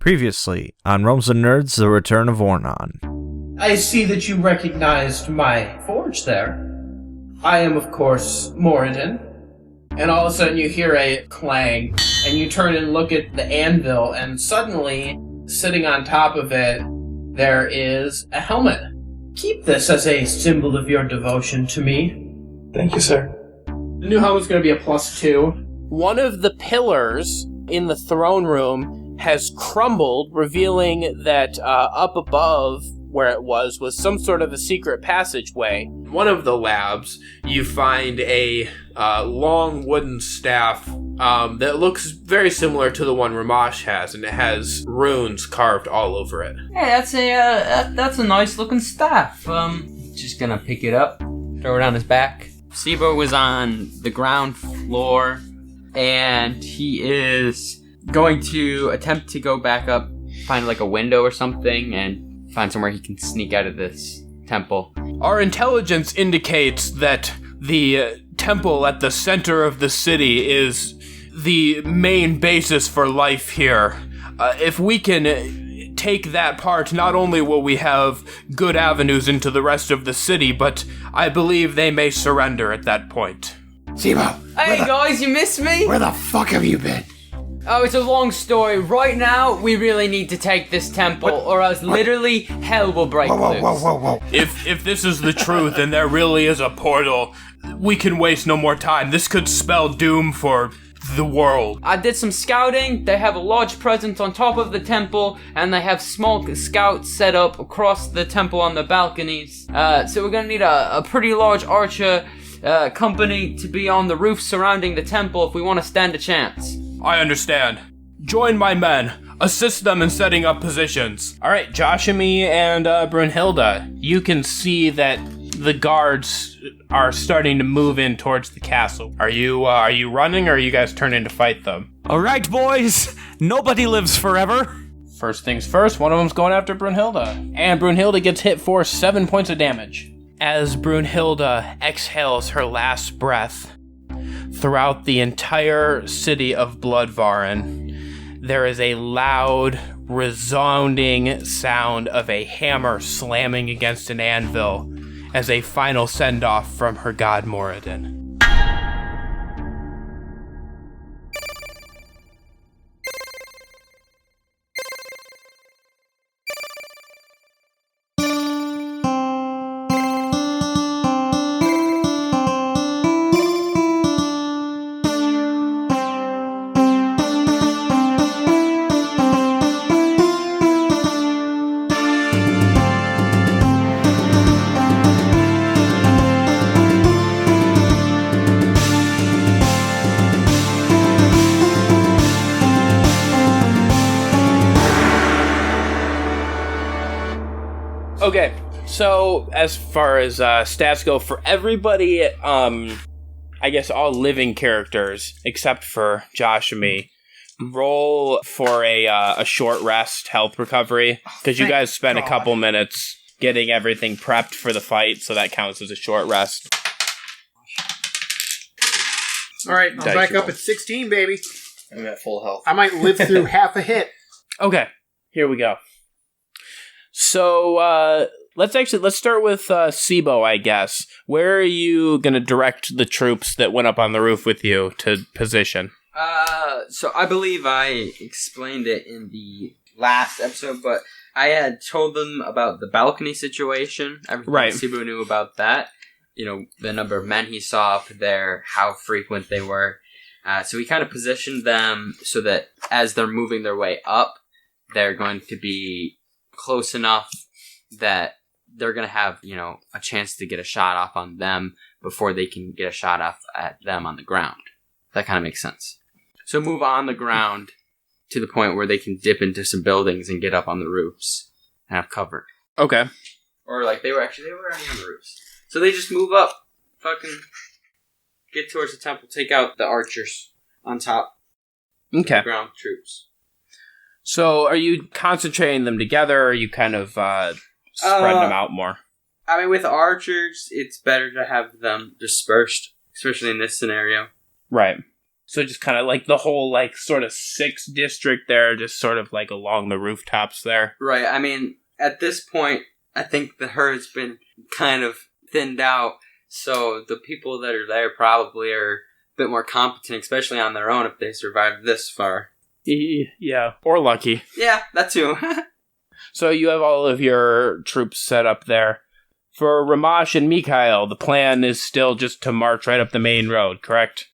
Previously on Realms and Nerds, The Return of Ornon. I see that you recognized my forge there. I am, of course, Moradin. And all of a sudden you hear a clang, and you turn and look at the anvil, and suddenly, sitting on top of it, there is a helmet. Keep this as a symbol of your devotion to me. Thank you, sir. The new helmet's going to be a +2. One of the pillars in the throne room has crumbled, revealing that up above where it was some sort of a secret passageway. In one of the labs, you find a long wooden staff that looks very similar to the one Rhomash has, and it has runes carved all over it. Hey, that's a nice looking staff. Just gonna pick it up, throw it on his back. Seebo was on the ground floor, and he is going to attempt to go back up, find like a window or something, and find somewhere he can sneak out of this temple. Our intelligence indicates that the temple at the center of the city is the main basis for life here. If we can take that part, not only will we have good avenues into the rest of the city, but I believe they may surrender at that point. Seebo! Hey guys, you missed me? Where the fuck have you been? Oh, it's a long story. Right now, we really need to take this temple, or else literally hell will break loose. Whoa. If this is the truth and there really is a portal, we can waste no more time. This could spell doom for the world. I did some scouting. They have a large presence on top of the temple, and they have small scouts set up across the temple on the balconies. So we're gonna need a pretty large archer company to be on the roof surrounding the temple if we want to stand a chance. I understand. Join my men. Assist them in setting up positions. All right, Joshamee and Brunhilde, you can see that the guards are starting to move in towards the castle. Are you running, or are you guys turning to fight them? All right, boys. Nobody lives forever. First things first, one of them's going after Brunhilde. And Brunhilde gets hit for 7 points of damage. As Brunhilde exhales her last breath, throughout the entire city of Bludvaren, there is a loud, resounding sound of a hammer slamming against an anvil as a final send-off from her god Moradin. Okay, so as far as stats go, for everybody, I guess all living characters, except for Joshamee, roll for a short rest, health recovery, because you guys spent a couple minutes getting everything prepped for the fight, so that counts as a short rest. Alright, I'm back up at 16, baby. I'm at full health. I might live through half a hit. Okay, here we go. So, let's start with Seebo, I guess. Where are you going to direct the troops that went up on the roof with you to position? So I believe I explained it in the last episode, but I had told them about the balcony situation. Everything right. Seebo knew about that. You know, the number of men he saw up there, how frequent they were. So he kind of positioned them so that as they're moving their way up, they're going to be close enough that they're going to have, you know, a chance to get a shot off on them before they can get a shot off at them on the ground. That kind of makes sense. So move on the ground to the point where they can dip into some buildings and get up on the roofs and have cover. Okay. Or like they were already on the roofs. So they just move up, fucking get towards the temple, take out the archers on top. Okay. The ground troops. So, are you concentrating them together, or are you kind of spreading them out more? I mean, with archers, it's better to have them dispersed, especially in this scenario. Right. So just kind of like the whole like sort of 6th district there, just sort of like along the rooftops there. Right. I mean, at this point, I think the herd's been kind of thinned out. So the people that are there probably are a bit more competent, especially on their own if they survive this far. Yeah. Or lucky. Yeah, that too. So you have all of your troops set up there. For Rhomash and Mikhail, the plan is still just to march right up the main road, correct?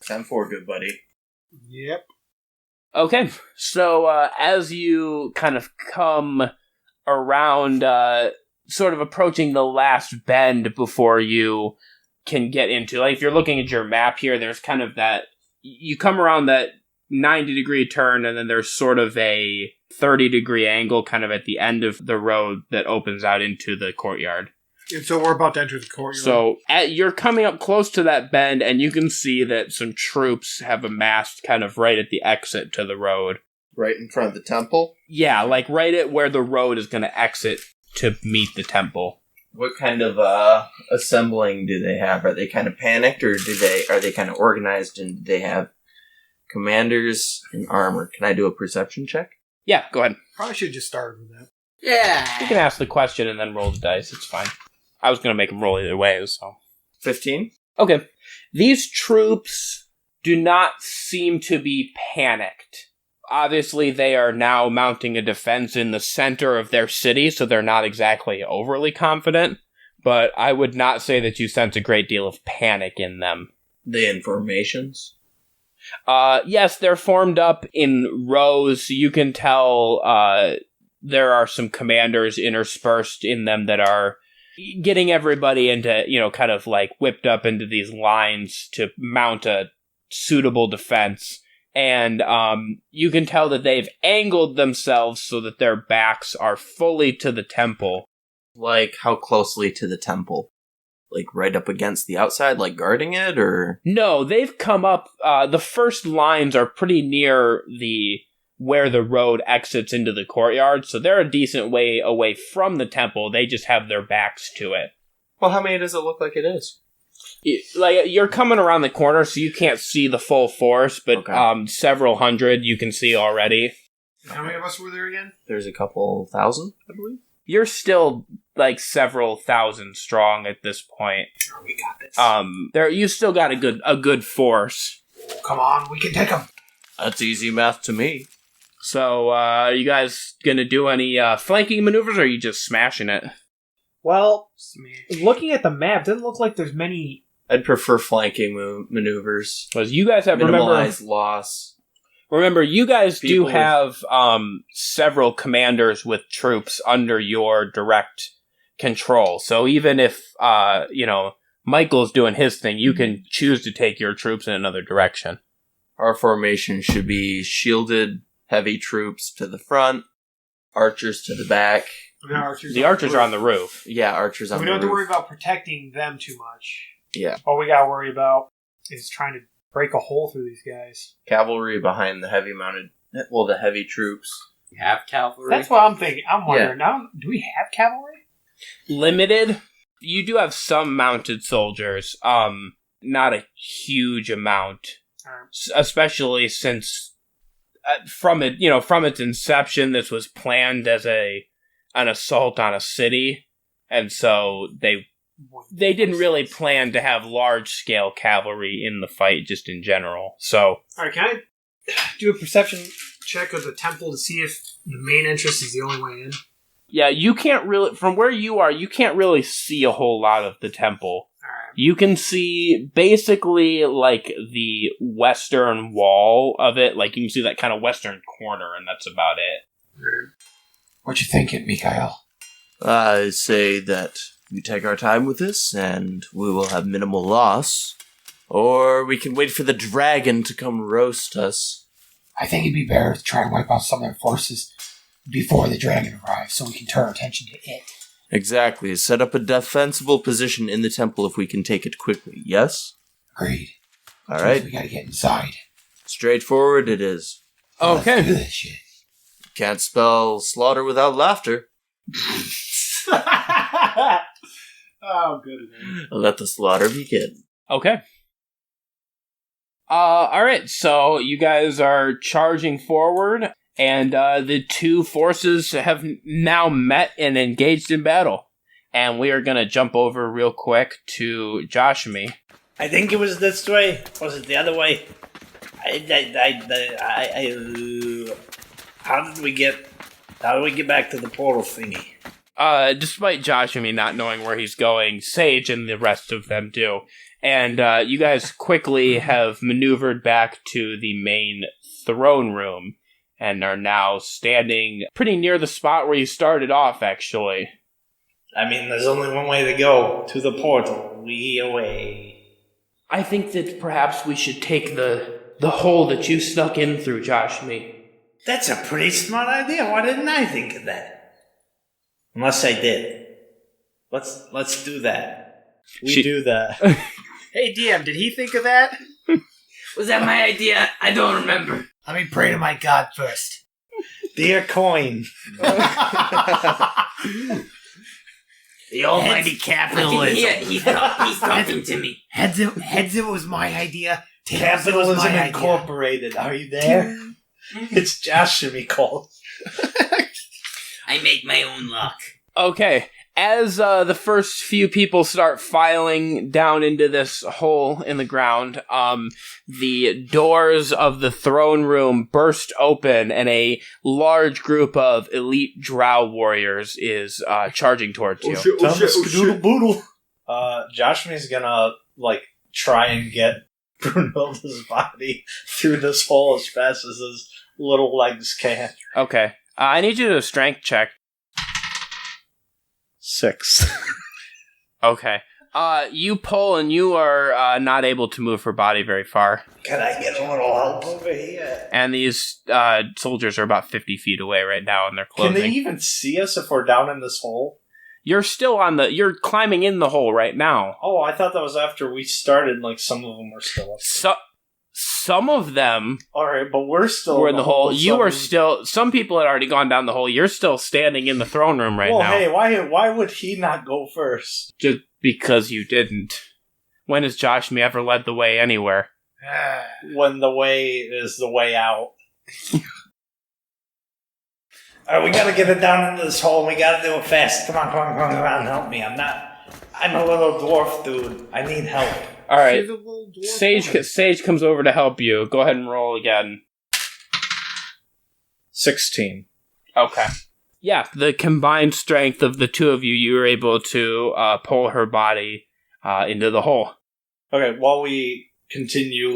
10-4, good buddy. Yep. Okay, so as you kind of come around, sort of approaching the last bend before you can get into, like if you're looking at your map here, there's kind of that, you come around that 90-degree turn, and then there's sort of a 30-degree angle kind of at the end of the road that opens out into the courtyard. And so we're about to enter the courtyard. So you're coming up close to that bend, and you can see that some troops have amassed kind of right at the exit to the road. Right in front of the temple? Yeah, like right at where the road is going to exit to meet the temple. What kind of assembling do they have? Are they kind of panicked, or are they kind of organized, and do they have commanders in armor? Can I do a perception check? Yeah, go ahead. Probably should just start with that. Yeah. You can ask the question and then roll the dice. It's fine. I was going to make them roll either way, so. 15? Okay. These troops do not seem to be panicked. Obviously, they are now mounting a defense in the center of their city, so they're not exactly overly confident, but I would not say that you sense a great deal of panic in them. The informations? Yes, they're formed up in rows. You can tell there are some commanders interspersed in them that are getting everybody into, kind of like whipped up into these lines to mount a suitable defense. And you can tell that they've angled themselves so that their backs are fully to the temple. Like, how closely to the temple? Like, right up against the outside, like guarding it, or? No, they've come up, the first lines are pretty near where the road exits into the courtyard, so they're a decent way away from the temple. They just have their backs to it. Well, how many does it look like it is? You're coming around the corner, so you can't see the full force, but okay. Several hundred you can see already. How many of us were there again? There's a couple thousand, I believe. You're still like several thousand strong at this point. Sure, we got this. You still got a good force. Oh, come on, we can take them. That's easy math to me. So, are you guys gonna do any flanking maneuvers, or are you just smashing it? Well, looking at the map, doesn't look like there's many. I'd prefer flanking maneuvers. Because you guys have minimize loss. Remember, you guys do have several commanders with troops under your direct control. So even if Michael's doing his thing, you can choose to take your troops in another direction. Our formation should be shielded, heavy troops to the front, archers to the back. The archers are on the roof. Yeah, archers on the roof. We don't have to worry about protecting them too much. Yeah. All we gotta worry about is trying to break a hole through these guys. Cavalry behind the the heavy troops. You have cavalry? That's what I'm thinking. I'm wondering, now, do we have cavalry? Limited. You do have some mounted soldiers. Not a huge amount. Especially since from its inception, this was planned as an assault on a city, and so they didn't really plan to have large-scale cavalry in the fight, just in general. So, alright, can I do a perception check of the temple to see if the main entrance is the only way in? Yeah, you can't really, from where you are, you can't really see a whole lot of the temple. Alright. You can see basically like the western wall of it, like you can see that kind of western corner, and that's about it. What you thinking, Mikhail? I say that we take our time with this, and we will have minimal loss. Or we can wait for the dragon to come roast us. I think it'd be better to try and wipe out some of their forces before the dragon arrives, so we can turn our attention to it. Exactly. Set up a defensible position in the temple if we can take it quickly, yes? Agreed. All right. We gotta get inside. Straightforward it is. Okay. Let's do this shit. Can't spell slaughter without laughter. Oh, good. Let the slaughter begin. Okay. Alright, so you guys are charging forward, and the two forces have now met and engaged in battle. And we are going to jump over real quick to Joshamee. I think it was this way. Was it the other way? How did we get back to the portal thingy? Despite Joshamee not knowing where he's going, Sage and the rest of them do. And you guys quickly have maneuvered back to the main throne room and are now standing pretty near the spot where you started off, actually. I mean, there's only one way to go, to the portal. We away. I think that perhaps we should take the hole that you snuck in through, Joshamee. That's a pretty smart idea. Why didn't I think of that? Unless I did. Let's do that. We do that. Hey, DM, did he think of that? Was that my idea? I don't remember. Let me pray to my god first. Dear coin. The almighty capitalism. He's talking to me. Heads it was my idea. Capitalism Incorporated. Are you there? It's Joshamee called. I make my own luck. Okay, as the first few people start filing down into this hole in the ground, the doors of the throne room burst open, and a large group of elite drow warriors is charging towards you. Boodle. Joshamee's gonna try and get Brunhilde's body through this hole as fast as his little legs can. Okay, I need you to do a strength check. 6. Okay. You pull and you are not able to move her body very far. Can I get a little help over here? And these soldiers are about 50 feet away right now in their clothing. Can they even see us if we're down in this hole? You're still you're climbing in the hole right now. Oh, I thought that was after we started, some of them were still up there. Some of them Alright, but we're still were in the hole. You are still... Some people had already gone down the hole. You're still standing in the throne room right now. Hey, why would he not go first? Just because you didn't. When has Joshamee ever led the way anywhere? When the way is the way out. Alright, we gotta get it down into this hole, and we gotta do it fast. Come on, help me. I'm a little dwarf dude. I need help. Alright, Sage comes over to help you. Go ahead and roll again. 16. Okay. Yeah, the combined strength of the two of you were able to pull her body into the hole. Okay, while we continue,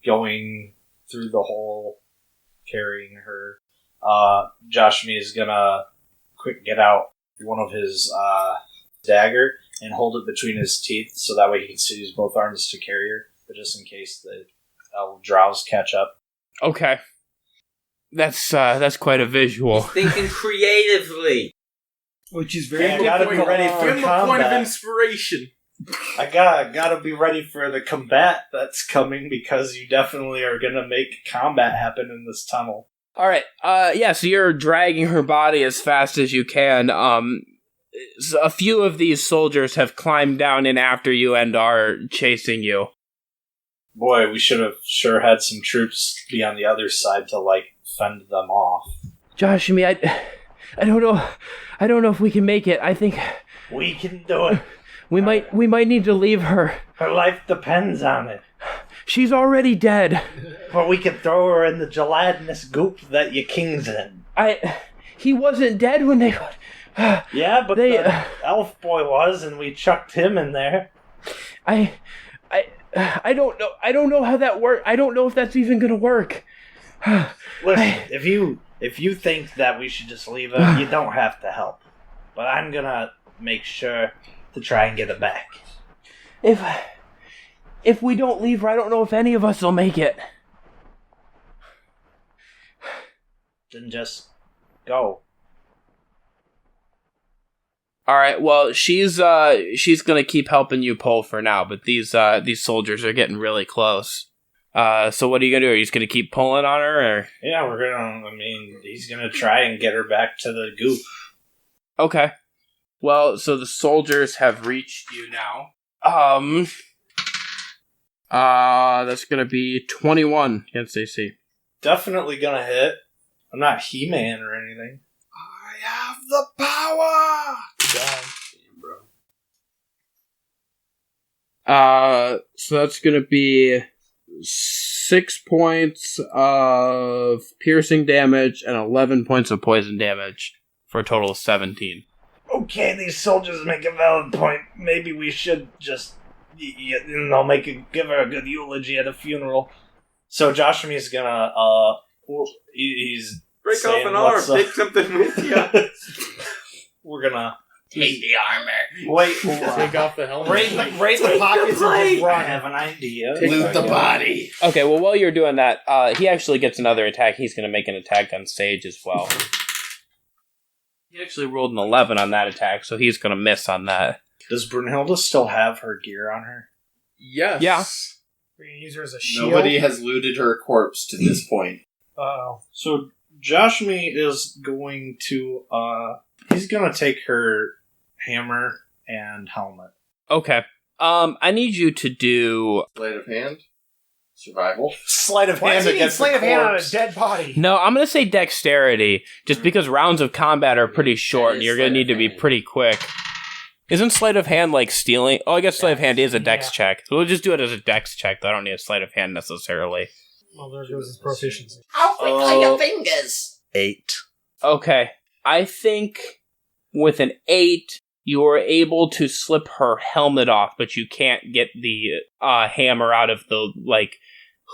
going through the hole, carrying her, Joshamee is gonna quick get out one of his dagger and hold it between his teeth so that way he can use both arms to carry her, but just in case the drows catch up. Okay. That's quite a visual. Thinking creatively. Which is very I gotta be ready for Give him a point of inspiration. I gotta be ready for the combat that's coming because you definitely are gonna make combat happen in this tunnel. Alright, so you're dragging her body as fast as you can. A few of these soldiers have climbed down in after you and are chasing you. Boy, we should have sure had some troops be on the other side to, fend them off. Joshamee, I don't know. I don't know if we can make it. I think we can do it. We might need to leave her. Her life depends on it. She's already dead. But we could throw her in the gelatinous goop that your king's in. He wasn't dead when they... Yeah, but the elf boy was, and we chucked him in there. I don't know. I don't know how that works. I don't know if that's even gonna work. Listen, if you think that we should just leave her, you don't have to help. But I'm gonna make sure to try and get it back. If we don't leave her, I don't know if any of us will make it. Then just go. Alright, well, she's gonna keep helping you pull for now, but these soldiers are getting really close. So what are you gonna do? Are you just gonna keep pulling on her, or? Yeah, he's gonna try and get her back to the goop. Okay. Well, so the soldiers have reached you now. That's going to be 21 against AC. Definitely gonna hit. I'm not He-Man or anything. I have the power! So that's going to be 6 points of piercing damage and 11 points of poison damage for a total of 17. Okay, these soldiers make a valid point. Maybe we should just, give her a good eulogy at a funeral. So Joshamee's gonna, he's Break saying, off an arm, "What's up?" take something with you. We're gonna Take the armor. wait. Take off the helmet. Raid the pockets and just run. I have an idea. Loot the body. Okay, well, while you're doing that, he actually gets another attack. He's going to make an attack on Sage as well. He actually rolled an 11 on that attack, so he's going to miss on that. Does Brunhilde still have her gear on her? Yes. Yeah. We're gonna use her as a shield. Nobody has looted her corpse to this point. Uh-oh. So Joshamee is going to, he's gonna take her hammer and helmet. Okay. I need you to do... Sleight of hand. Survival. Sleight of Why hand does he need against sleight the of hand on a corpse. dead body? No, I'm going to say dexterity, just because rounds of combat are pretty short, and you're going to need to be pretty quick. Isn't sleight of hand like stealing? Oh, I guess sleight of hand is a dex check. So we'll just do it as a dex check. I don't need a sleight of hand necessarily. Well, there goes his proficiency. How quick are your fingers? 8. Okay. I think with an 8, you are able to slip her helmet off, but you can't get the hammer out of the,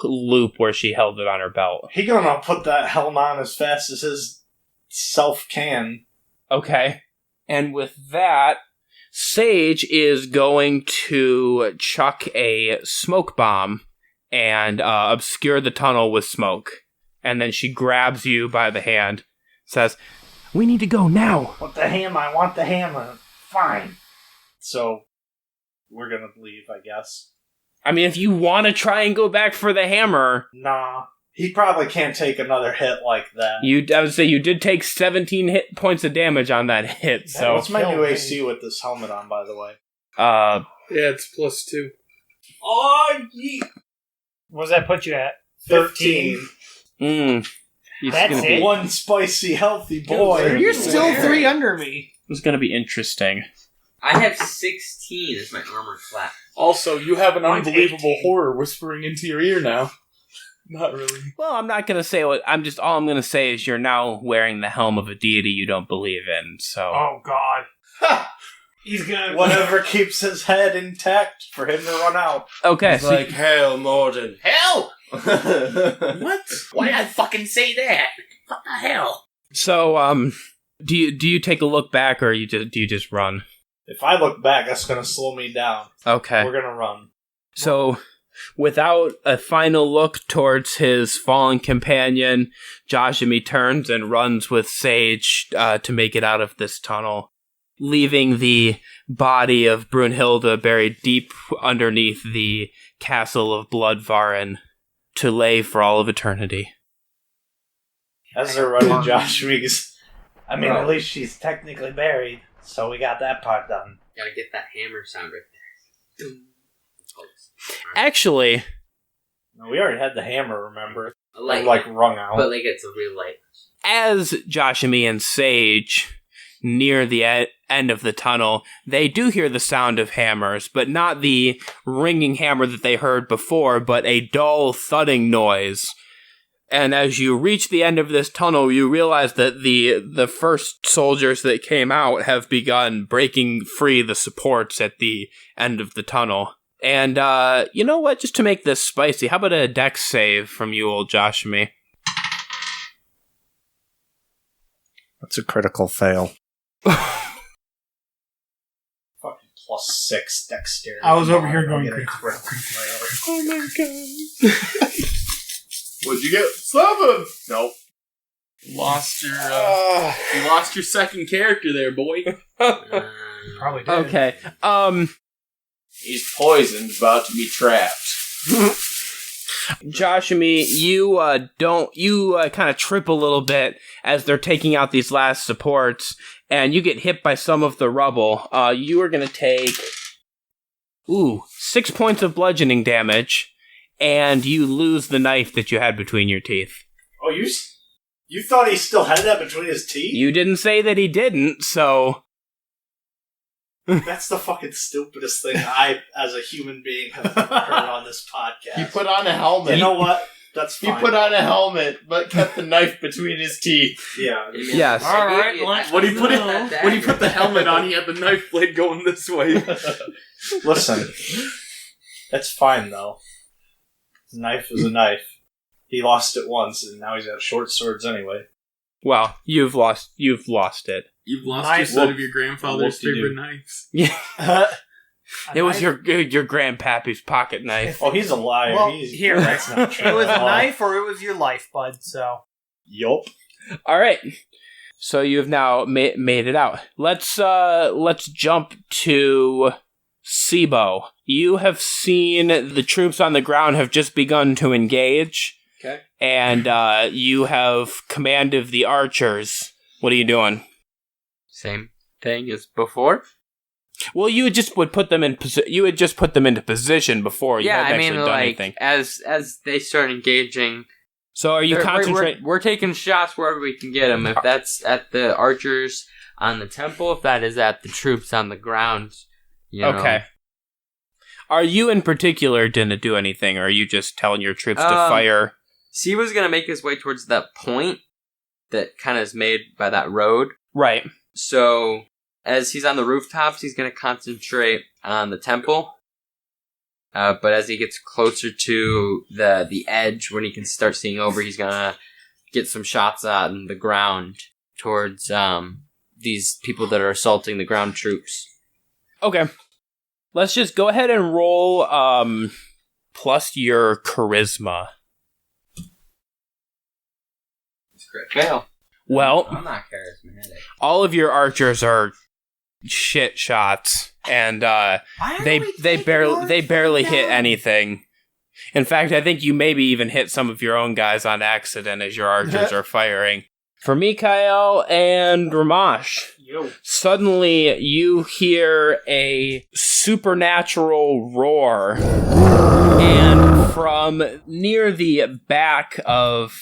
loop where she held it on her belt. He gonna put that helm on as fast as his self can. Okay. And with that, Sage is going to chuck a smoke bomb and obscure the tunnel with smoke. And then she grabs you by the hand, says, "We need to go now." Want the hammer? I want the hammer. Fine. So, we're gonna leave, I guess. I mean, if you want to try and go back for the hammer, Nah. He probably can't take another hit like that. I would say you did take 17 hit points of damage on that hit. So, What's my Kill new me. AC with this helmet on, by the way? uh, Yeah, it's +2. Oh, yeet! What does that put you at? 13. it's That's gonna it? be, One spicy, healthy boy. You're still 3 under me. it's gonna be interesting. I have 16 as my armor flat. Also, you have an Mine's unbelievable 18. horror whispering into your ear now. Not really. Well, I'm not gonna say what I'm gonna say is you're now wearing the helm of a deity you don't believe in. So, Oh, God. He's gonna... Whatever keeps his head intact for him to run out. okay. It's So like, hell, Morden. Hell! What? Why did I fucking say that? What the hell? do you take a look back or do you just run? If I look back, that's gonna slow me down. Okay. We're gonna run. So, without a final look towards his fallen companion, Joshamee turns and runs with Sage to make it out of this tunnel, leaving the body of Brunhilde buried deep underneath the castle of Bludvaren to lay for all of eternity. As they're running, Joshamee's... I mean, at least she's technically buried, so we got that part done. Gotta get that hammer sound right there. Actually, No, we already had the hammer, remember? Like, rung out. but like it's a real light. as Joshamee and Sage near the end of the tunnel, they do hear the sound of hammers, but not the ringing hammer that they heard before, but a dull thudding noise. And as you reach the end of this tunnel, you realize that the first soldiers that came out have begun breaking free the supports at the end of the tunnel. And, you know what? Just to make this spicy, how about a dex save from you, old Joshamee? That's a critical fail. Fucking +6 dexterity. I was over here going I'll get a critical. Oh my god. What'd you get? 7! Nope. Lost your, you lost your second character there, boy. Probably did. Okay, He's poisoned, about to be trapped. Joshamee, you kind of trip a little bit as they're taking out these last supports, and you get hit by some of the rubble. You are going to take Ooh, 6 points of bludgeoning damage, and you lose the knife that you had between your teeth. Oh, you thought he still had that between his teeth? You didn't say that he didn't, so... That's the fucking stupidest thing I, as a human being, have ever heard on this podcast. He put on a helmet. You know what? That's He fine. put on a helmet, but kept the knife between his teeth. Yeah. Yes. All right. When he put the helmet on, he had the knife blade going this way. Listen, that's fine though. A knife is a knife. He lost it once, and now he's got short swords anyway. Well, you've lost it. You've lost your set of your grandfather's favorite knives. Yeah. It was your grandpappy's pocket knife. Oh, he's a liar. Well, Here, that's not true. It was at a all. knife or it was your life, bud, so... Yup. All right. So you've now made it out. Let's jump to Seebo. You have seen the troops on the ground have just begun to engage. Okay. And you have command of the archers. What are you doing? Same thing as before. Well, you would just put them in you would just put them into position before you had actually done anything. as they start engaging. So are you concentrating? We're taking shots wherever we can get them. If that's at the archers on the temple, if that is at the troops on the ground, you know. Okay. Are you in particular didn't do anything, or are you just telling your troops to fire? Seebo's gonna make his way towards that point that kind of is made by that road. Right. So as he's on the rooftops, he's gonna concentrate on the temple. But as he gets closer to the edge, when he can start seeing over, he's gonna get some shots on the ground towards these people that are assaulting the ground troops. Okay. Let's just go ahead and roll plus your charisma. It's great. Fail. Well, I'm not charismatic. all of your archers are shit shots, and they barely hit anything. In fact, I think you maybe even hit some of your own guys on accident as your archers are firing. For Mikael and Rhomash, suddenly you hear a supernatural roar, and from near the back of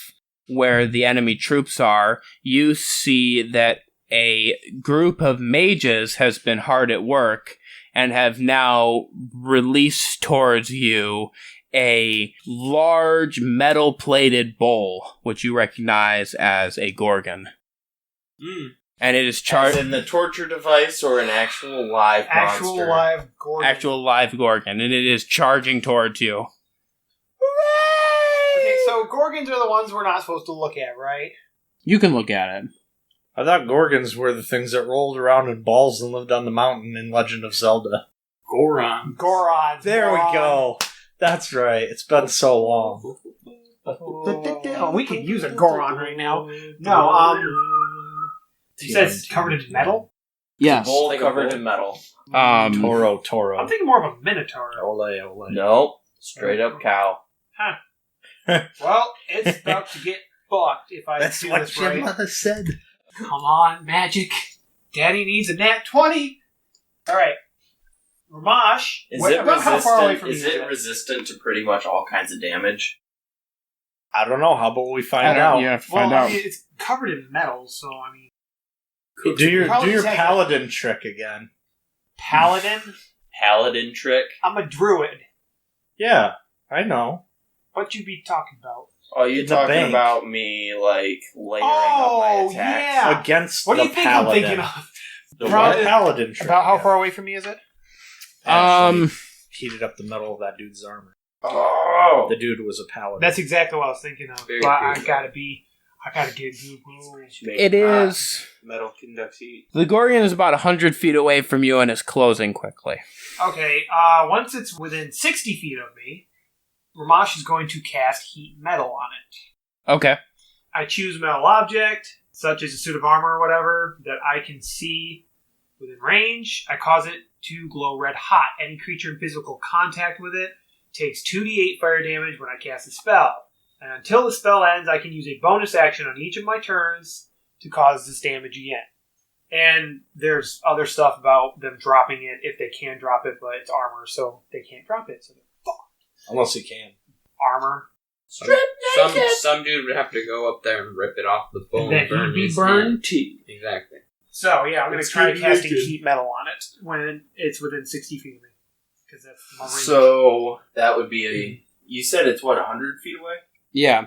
where the enemy troops are, you see that a group of mages has been hard at work and have now released towards you a large metal-plated bowl, which you recognize as a gorgon. And it is As in the torture device or an actual live monster? live gorgon. actual live gorgon, and it is charging towards you. Okay, so gorgons are the ones we're not supposed to look at, right? You can look at it. I thought Gorgons were the things that rolled around in balls and lived on the mountain in Legend of Zelda. Goron. Gorons. There we go. That's right. It's been so long. Oh, we could use a Goron right now. No, you said it's covered in metal? Yes. Bowl Like a covered bowl? in metal. Toro. I'm thinking more of a minotaur. Ole. Nope. Straight up cow. Well, it's about to get fucked if I do this right. mother said. Come on, magic. Daddy needs a nat 20. Alright. Rhomash. Is it how far away resistant? from Is you it resistant to pretty much all kinds of damage? I don't know. How about we find out? You have to Well, find I out. mean, it's covered in metal, so I mean... Do your Probably take paladin trick again. Paladin? Paladin trick? I'm a druid. Yeah, I know. What you be talking about? Oh, you In the talking bank. about me, like, layering up my attacks? yeah. Against What do the you think paladin. I'm thinking of? The Probably- paladin trick. About how far away from me is it? Actually heated up the metal of that dude's armor. Oh! The dude was a paladin. That's exactly what I was thinking of. Very But cool. I gotta get Google. It is... Metal conducts heat. The gorgon is about 100 feet away from you and is closing quickly. Okay, once it's within 60 feet of me, Rhomash is going to cast heat metal on it. Okay. I choose a metal object, such as a suit of armor or whatever, that I can see within range. I cause it to glow red hot. Any creature in physical contact with it takes 2d8 fire damage when I cast a spell. And until the spell ends, I can use a bonus action on each of my turns to cause this damage again. And there's other stuff about them dropping it if they can drop it, but it's armor, so they can't drop it. So they're fucked. Unless you can. Armor. Some dude would have to go up there and rip it off the bone. And then burn he'd be his burned hand. too. Exactly. So, yeah, I'm going to It's try good casting naked. heat metal on it when it's within 60 feet of me. Because that's my range. So that would be a. You said it's what 100 feet away. Yeah.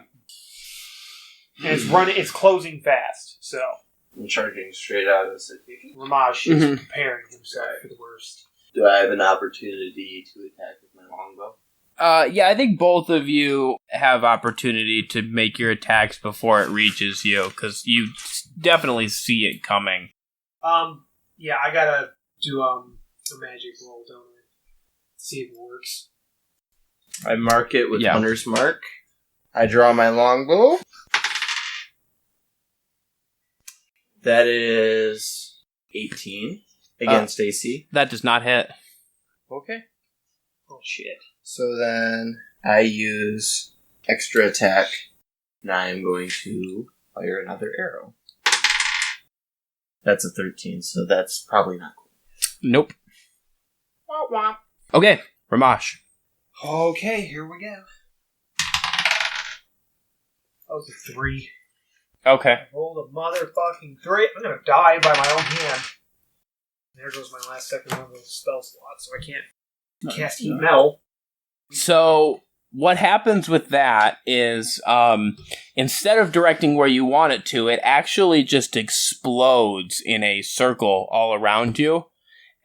And it's closing fast, so I'm charging straight out of the city. Rhomash is preparing himself for the worst. Do I have an opportunity to attack with my longbow? Yeah, I think both of you have opportunity to make your attacks before it reaches you, because you definitely see it coming. Yeah, I gotta do a magic roll, don't I? See if it works. I mark it with Yeah. Hunter's Mark. I draw my longbow. That is 18 against AC. That does not hit. Okay. Oh shit. So then I use extra attack, and I am going to fire another arrow. That's a 13, so that's probably not cool. Nope. Okay, Rhomash. Okay, here we go. That was a 3. Okay. I rolled a motherfucking 3. I'm gonna die by my own hand. There goes my last second one of those spell slots, so I can't cast heat metal. So what happens with that is instead of directing where you want it to, it actually just explodes in a circle all around you.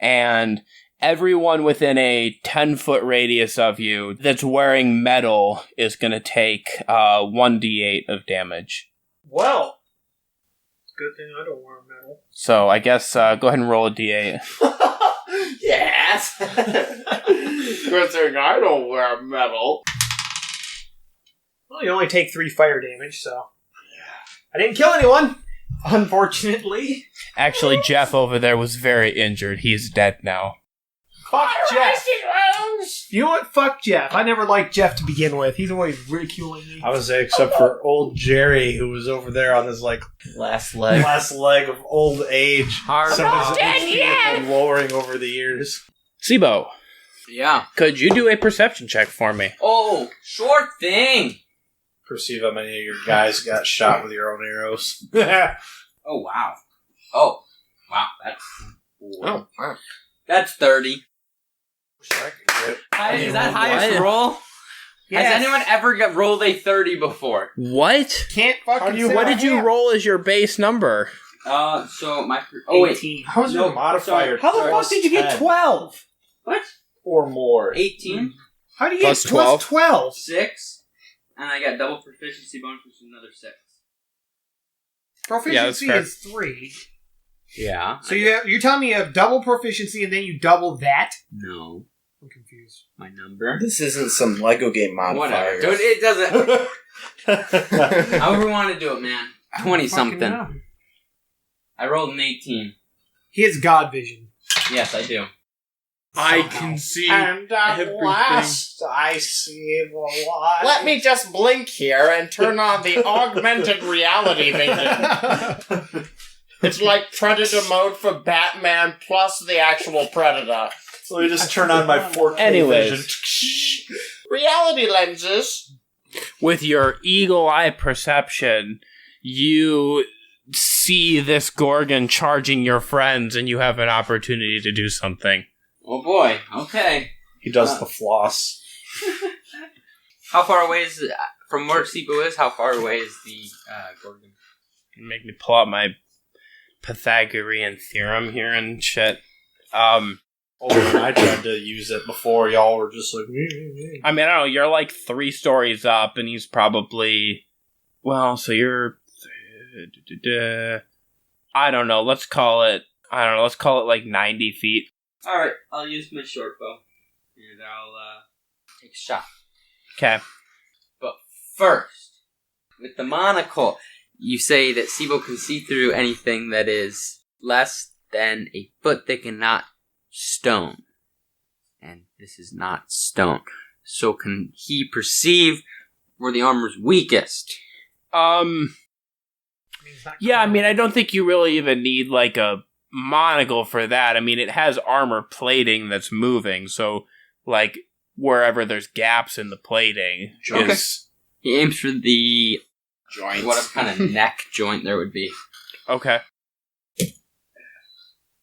And everyone within a 10-foot radius of you that's wearing metal is going to take 1d8 of damage. Well, it's a good thing I don't wear metal. So I guess go ahead and roll a d8. Yes! Good thing I don't wear metal. Well, you only take 3 fire damage, so... I didn't kill anyone! Unfortunately. Actually, Jeff over there was very injured. He's dead now. Fuck Jeff! You know what? Fuck Jeff. I never liked Jeff to begin with. He's always ridiculing me. I would say, except for old Jerry, who was over there on his Last leg. last leg of old age. Hard. Some of his HP has been lowering over the years. Seebo, Yeah. could you do a perception check for me? Oh, sure thing. Perceive how many of your guys got shot with your own arrows. Oh, wow. Oh, wow. That's... Oh, wow. That's 30. Is Is that highest roll? Yes. Has anyone ever rolled a 30 before? What? Can't fucking say What I did you have. roll as your base number? So my... Oh, wait. 18. How is your modifier? How the fuck did you get 12? What? or more? 18, How do you Plus get 12? 12? 6, and I got double proficiency bonus, which is another 6. Proficiency fair. is 3. Yeah. So you're telling me you have double proficiency and then you double that? No. I'm confused. My number? This isn't some Lego game modifier. Whatever. Dude, it doesn't... However you want to do it, man. 20-something. Fucking know. I rolled an 18. He has God vision. Yes, I do. I can see And at everything. last, I see the light. Let me just blink here and turn on the augmented reality vision. It's like Predator mode for Batman plus the actual Predator. So we just turn on my 4K Anyways. vision. Reality lenses. With your eagle eye perception, you see this Gorgon charging your friends, and you have an opportunity to do something. Oh boy. Okay. He does the floss. How far away is... From where Seebo is, how far away is the Gorgon? Make me pull out my Pythagorean theorem here and shit. Oh, when I tried to use it before, y'all were just like... I mean, I don't know, you're like 3 stories up, and he's probably... Well, so you're... I don't know, let's call it like 90 feet. Alright, I'll use my short bow. And I'll take a shot. Okay. But first, with the monocle, you say that Seebo can see through anything that is less than a foot thick and not stone. And this is not stone. So can he perceive where the armor's weakest? Yeah, I mean, I don't think you really even need, like, a monocle for that. I mean, it has armor plating that's moving, so, like, wherever there's gaps in the plating is... He aims for the... Joints. Whatever kind of neck joint there would be. Okay.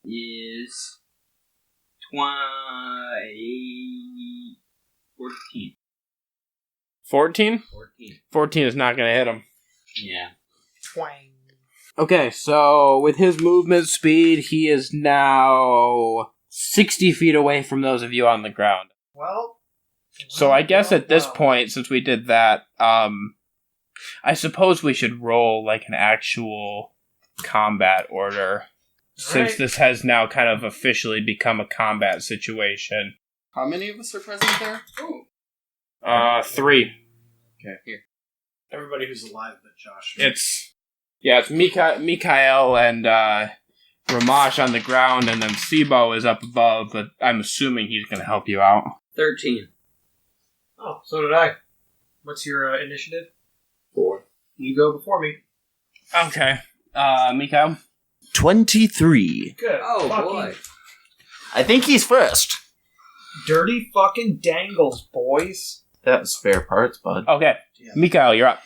Is... 14. 14? 14. 14 is not going to hit him. Yeah. Twang. Okay, so with his movement speed, he is now 60 feet away from those of you on the ground. Well. So I guess at this point, since we did that, I suppose we should roll like an actual combat order. Since Right. this has now kind of officially become a combat situation. How many of us are present there? 3. Everybody who's alive but Josh. It's Mikael and Rhomash on the ground, and then Seebo is up above, but I'm assuming he's going to help you out. 13. Oh, so did I. What's your initiative? 4. You go before me. Okay. Mikael? 23. Good. Oh, Fucking boy. I think he's first. dirty fucking dangles, boys. That was spare parts, bud. Okay. Mikael, you're up.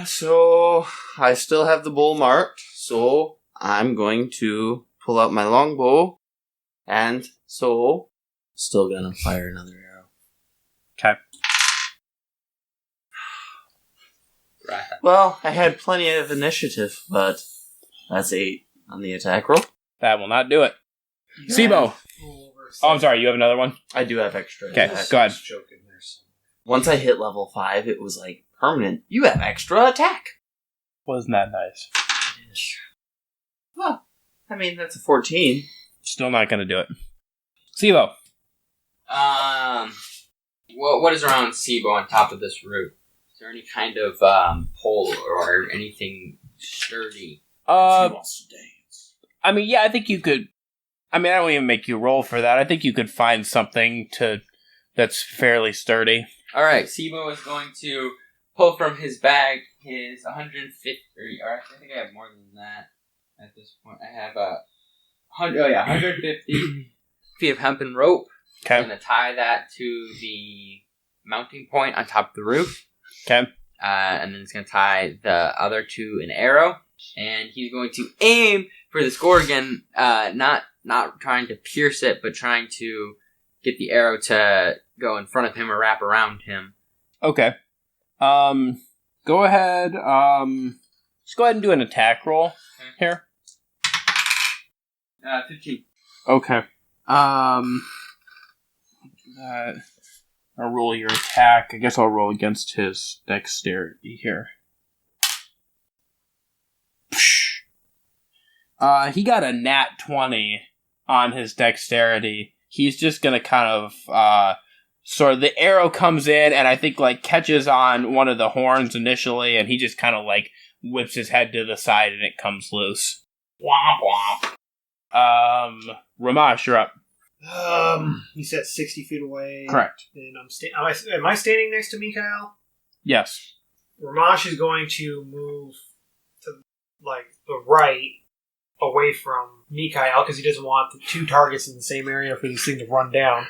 So, I still have the bow marked, so I'm going to pull out my longbow, and so, still gonna fire another arrow. Okay. Right. Well, I had plenty of initiative, but that's 8 on the attack roll. That will not do it. Seebo! Oh, I'm sorry, you have another one? I do have extra Okay, attack. go ahead. Joking there. So. Once I hit level 5, it was like, permanent. You have extra attack. Wasn't that nice? Well, I mean, that's a 14. Still not going to do it. Seebo. What is around Seebo on top of this root? Is there any kind of pole or anything sturdy? He wants to dance. I mean, yeah, I think you could... I mean, I don't even make you roll for that. I think you could find something that's fairly sturdy. Alright, Seebo is going to pull from his bag his 150... Or I think I have more than that at this point. I have 150 feet of hempen rope. Okay. I'm going to tie that to the mounting point on top of the roof. Okay. And then he's going to tie the other to an arrow. And he's going to aim for the Scorpion, not trying to pierce it, but trying to get the arrow to go in front of him or wrap around him. Okay. Go ahead. Just go ahead and do an attack roll here. 15. Okay. I'll roll your attack. I guess I'll roll against his dexterity here. He got a nat 20 on his dexterity. He's just gonna kind of, sort of, the arrow comes in and I think, like, catches on one of the horns initially, and he just kind of, like, whips his head to the side and it comes loose. Womp womp. Rhomash, you're up. You said 60 feet away. Correct. And am I standing next to Mikael? Yes. Rhomash is going to move to, like, the right, away from Mikael, because he doesn't want the two targets in the same area for this thing to run down.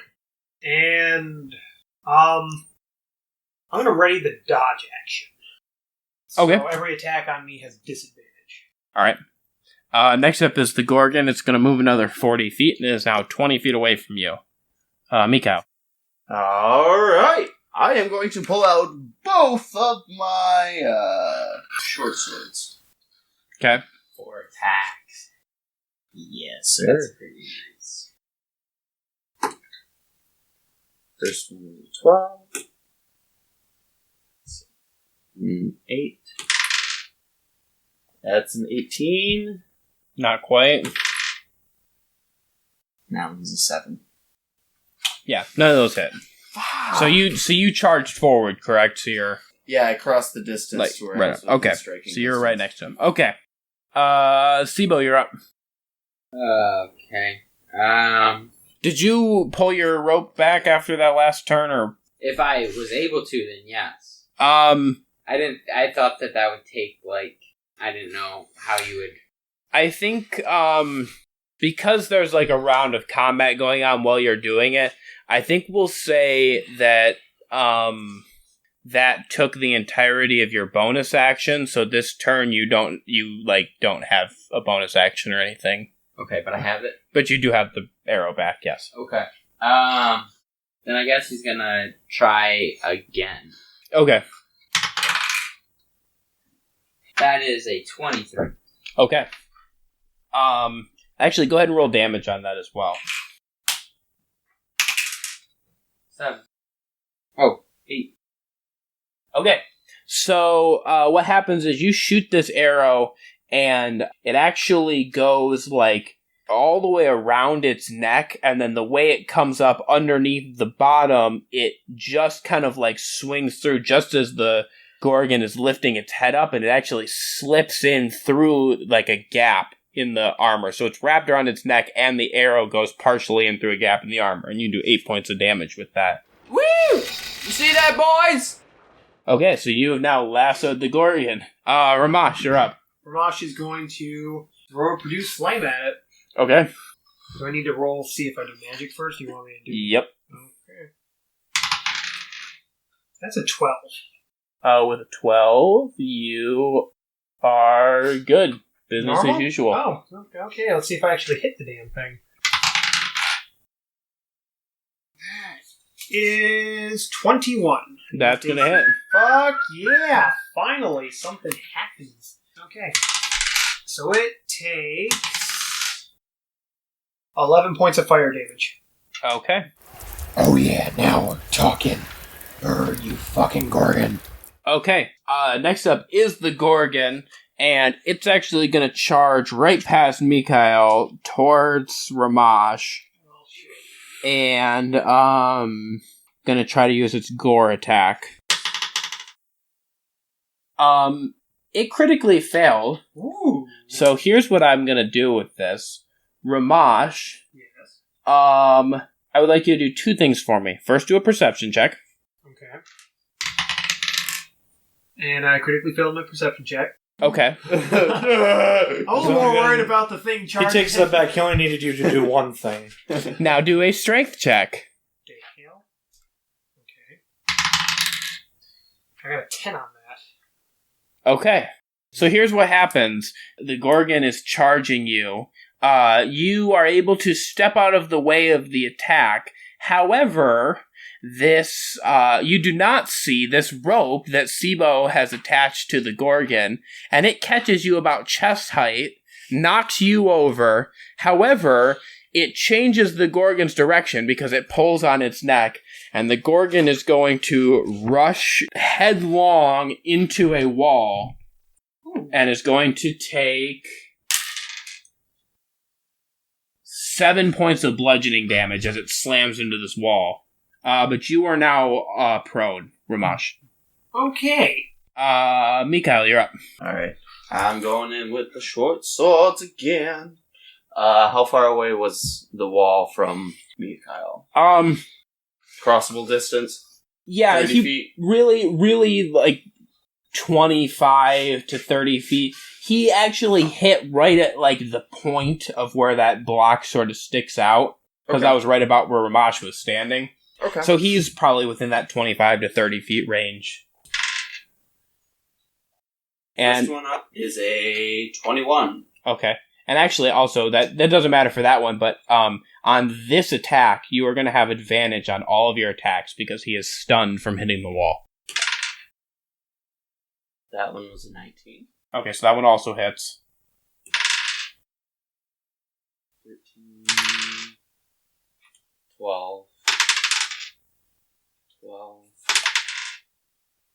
And, I'm going to ready the dodge action. So Okay. every attack on me has disadvantage. Alright. Next up is the Gorgon. It's going to move another 40 feet and is now 20 feet away from you. Mikael. Alright. I am going to pull out both of my, short swords. Okay. 4 attacks. Yes, sir. That's pretty nice. First one is 12. 8. That's an 18. Not quite. That one's a 7. Yeah, none of those hit. So you charged forward, correct? So you're Yeah, I crossed the distance like to where I right was up. within Okay. striking So you're right distance. next to him. Okay. Seebo, you're up. Okay. Did you pull your rope back after that last turn, or If I was able to, then yes. um? I thought that would take, like, I didn't know how you would I think because there's like a round of combat going on while you're doing it, I think we'll say that that took the entirety of your bonus action. So this turn you don't have a bonus action or anything. Okay, but I have it. But you do have the arrow back, yes. Okay. Then I guess he's gonna try again. Okay. That is a 23. Okay. Actually, go ahead and roll damage on that as well. 7. Oh, 8. Okay. So, what happens is you shoot this arrow, and it actually goes, like, all the way around its neck, and then the way it comes up underneath the bottom, it just kind of, like, swings through just as the Gorgon is lifting its head up, and it actually slips in through, like, a gap in the armor. So it's wrapped around its neck, and the arrow goes partially in through a gap in the armor, and you do 8 points of damage with that. Woo! You see that, boys? Okay, so you have now lassoed the Gorgon. Rhomash, you're up. Rhomash is going to throw a produce flame at it. Okay. Do I need to roll, see if I do magic first? Do you want me to do Yep. Okay. That's a 12. With a 12, you are good. Business Normal? as usual. Oh, okay. Let's see if I actually hit the damn thing. That is 21. That's gonna hit. Fuck yeah! Finally, something happens. Okay. So it takes 11 points of fire damage. Okay. Oh yeah, now we're talking. You fucking Gorgon. Okay. Next up is the Gorgon, and it's actually gonna charge right past Mikhail towards Rhomash. And, gonna try to use its gore attack. It critically failed. Ooh. So here's what I'm gonna do with this. Rhomash, Yes. I would like you to do 2 things for me. First, do a perception check. Okay. And I critically failed my perception check. Okay. I was a little more worried about the thing He charging. takes that back. He only needed you to do one thing. Now do a strength check. Okay. I got a 10 on that. Okay. So here's what happens. The Gorgon is charging you. You are able to step out of the way of the attack. However, this, you do not see this rope that Seebo has attached to the Gorgon, and it catches you about chest height, knocks you over. However, it changes the Gorgon's direction because it pulls on its neck, and the Gorgon is going to rush headlong into a wall, and is going to take 7 points of bludgeoning damage as it slams into this wall. But you are now prone, Rhomash. Okay. Mikhail, you're up. Alright. I'm going in with the short swords again. How far away was the wall from Mikhail? Crossable distance? Yeah, 30 he feet? really, like, 25 to 30 feet. He actually hit right at, like, the point of where that block sort of sticks out. Because that was right about where Rhomash was standing. Okay. So he's probably within that 25 to 30 feet range. And First one up is a 21. okay. And actually, also, that doesn't matter for that one, but on this attack, you are going to have advantage on all of your attacks because he is stunned from hitting the wall. That one was a 19. Okay, so that one also hits. 13, 12, 12,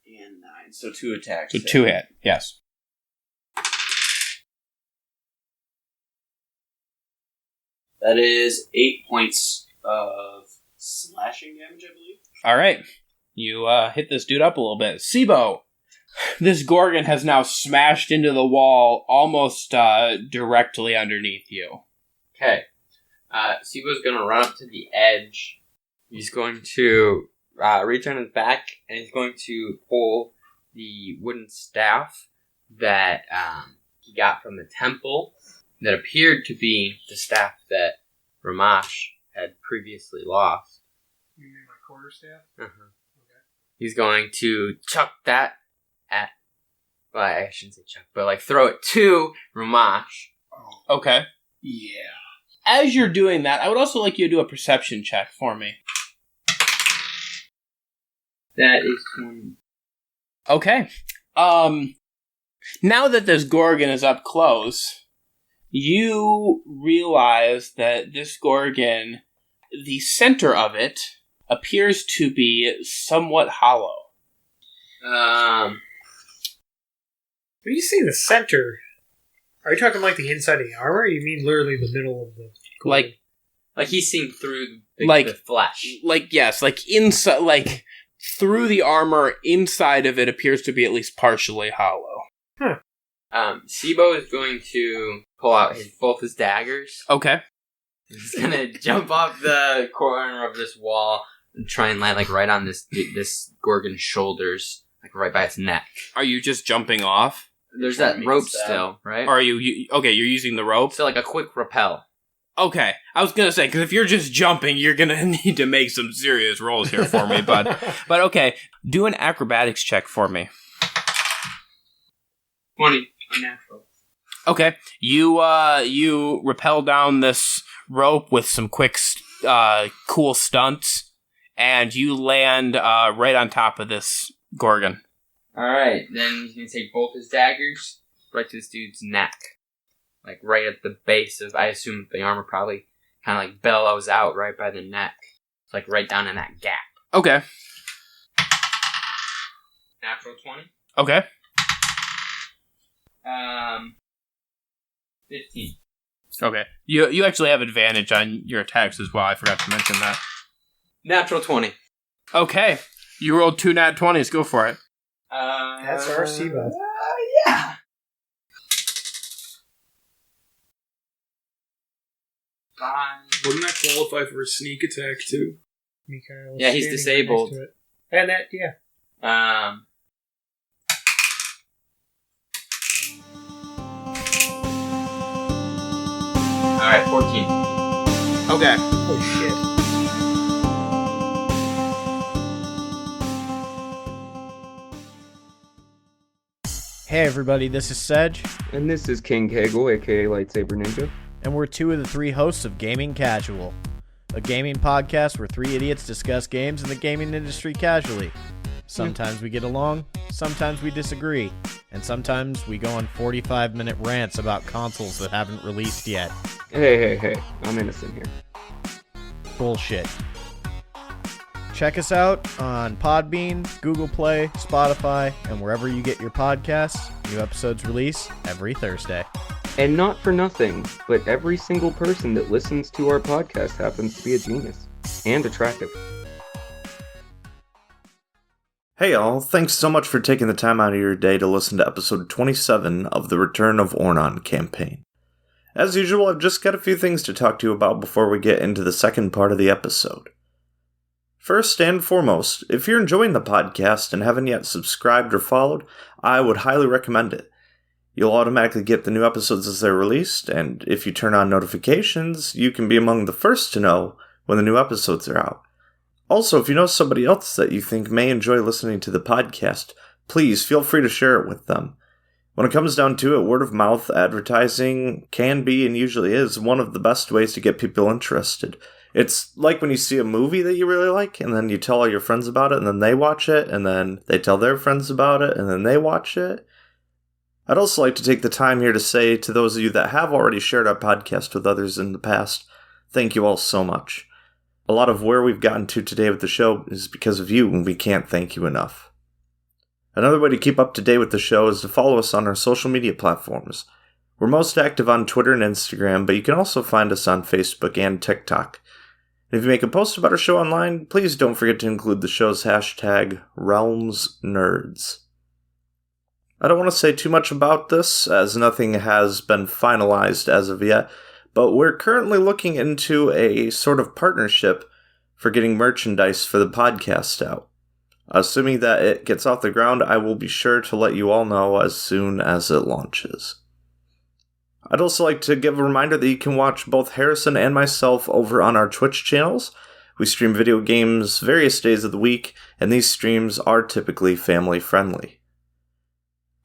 and 9. So 2 attacks. So 2 hit, yes. That is 8 points of slashing damage, I believe. Alright. You hit this dude up a little bit. Seebo! This Gorgon has now smashed into the wall almost directly underneath you. Okay. Seebo's gonna run up to the edge. He's going to reach on his back, and he's going to pull the wooden staff that he got from the temple, that appeared to be the staff that Rhomash had previously lost. You mean my quarterstaff? Uh-huh. Okay. He's going to chuck that at... Well, I shouldn't say chuck, but like throw it to Rhomash. Okay. Yeah. As you're doing that, I would also like you to do a perception check for me. That is 20. Okay. Now that this Gorgon is up close, you realize that this Gorgon, the center of it, appears to be somewhat hollow. When you say the center, are you talking like the inside of the armor? Or you mean literally the middle of the Gorgon? Like he's seen through the flesh. Yes, inside, through the armor, inside of it appears to be at least partially hollow. Seebo is going to pull out both his daggers. Okay. He's going to jump off the corner of this wall and try and land right on this Gorgon's shoulders, right by its neck. Are you just jumping off? There's that rope still, right? Or are you okay, you're using the rope? So a quick rappel. Okay, I was gonna say, because if you're just jumping, you're gonna need to make some serious rolls here for me, but okay, do an acrobatics check for me. 20, natural. Okay, you rappel down this rope with some quick, cool stunts, and you land right on top of this Gorgon. Alright, then he's gonna take both his daggers right to this dude's neck. Right at the base of, I assume the armor probably kind of bellows out right by the neck. It's right down in that gap. Okay. Natural 20. Okay. 15. Okay. You actually have advantage on your attacks as well. I forgot to mention that. Natural 20. Okay. You rolled 2 nat 20s. Go for it. That's our Seebo. Yeah. Wouldn't that qualify for a sneak attack too? Mikhail Yeah, he's standing disabled. right next to it. And that, yeah. Alright, 14. Okay. Holy shit. Hey everybody, this is Sedge, And this is King Kegel, aka Lightsaber Ninja. and we're 2 of the 3 hosts of Gaming Casual, a gaming podcast where 3 idiots discuss games in the gaming industry casually. Sometimes we get along, sometimes we disagree, and sometimes we go on 45-minute rants about consoles that haven't released yet. Hey, I'm innocent here. Bullshit. Check us out on Podbean, Google Play, Spotify, and wherever you get your podcasts. New episodes release every Thursday. And not for nothing, but every single person that listens to our podcast happens to be a genius. And attractive. Hey all, thanks so much for taking the time out of your day to listen to episode 27 of the Return of Ornon campaign. As usual, I've just got a few things to talk to you about before we get into the second part of the episode. First and foremost, if you're enjoying the podcast and haven't yet subscribed or followed, I would highly recommend it. You'll automatically get the new episodes as they're released, and if you turn on notifications, you can be among the first to know when the new episodes are out. Also, if you know somebody else that you think may enjoy listening to the podcast, please feel free to share it with them. When it comes down to it, word of mouth advertising can be and usually is one of the best ways to get people interested. It's like when you see a movie that you really like, and then you tell all your friends about it, and then they watch it, and then they tell their friends about it, and then they watch it. I'd also like to take the time here to say to those of you that have already shared our podcast with others in the past, thank you all so much. A lot of where we've gotten to today with the show is because of you, and we can't thank you enough. Another way to keep up to date with the show is to follow us on our social media platforms. We're most active on Twitter and Instagram, but you can also find us on Facebook and TikTok. And if you make a post about our show online, please don't forget to include the show's hashtag RealmsNerds. I don't want to say too much about this, as nothing has been finalized as of yet, but we're currently looking into a sort of partnership for getting merchandise for the podcast out. Assuming that it gets off the ground, I will be sure to let you all know as soon as it launches. I'd also like to give a reminder that you can watch both Harrison and myself over on our Twitch channels. We stream video games various days of the week, and these streams are typically family-friendly.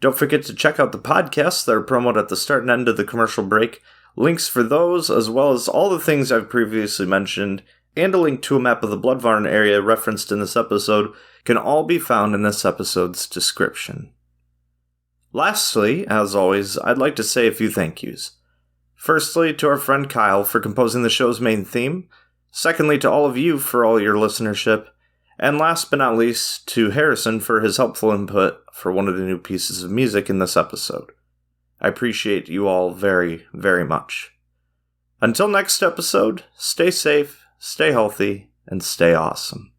Don't forget to check out the podcasts that are promoted at the start and end of the commercial break. Links for those, as well as all the things I've previously mentioned, and a link to a map of the Bludvaren area referenced in this episode, can all be found in this episode's description. Lastly, as always, I'd like to say a few thank yous. Firstly, to our friend Kyle for composing the show's main theme. Secondly, to all of you for all your listenership. And last but not least, to Harrison for his helpful input for one of the new pieces of music in this episode. I appreciate you all very, very much. Until next episode, stay safe, stay healthy, and stay awesome.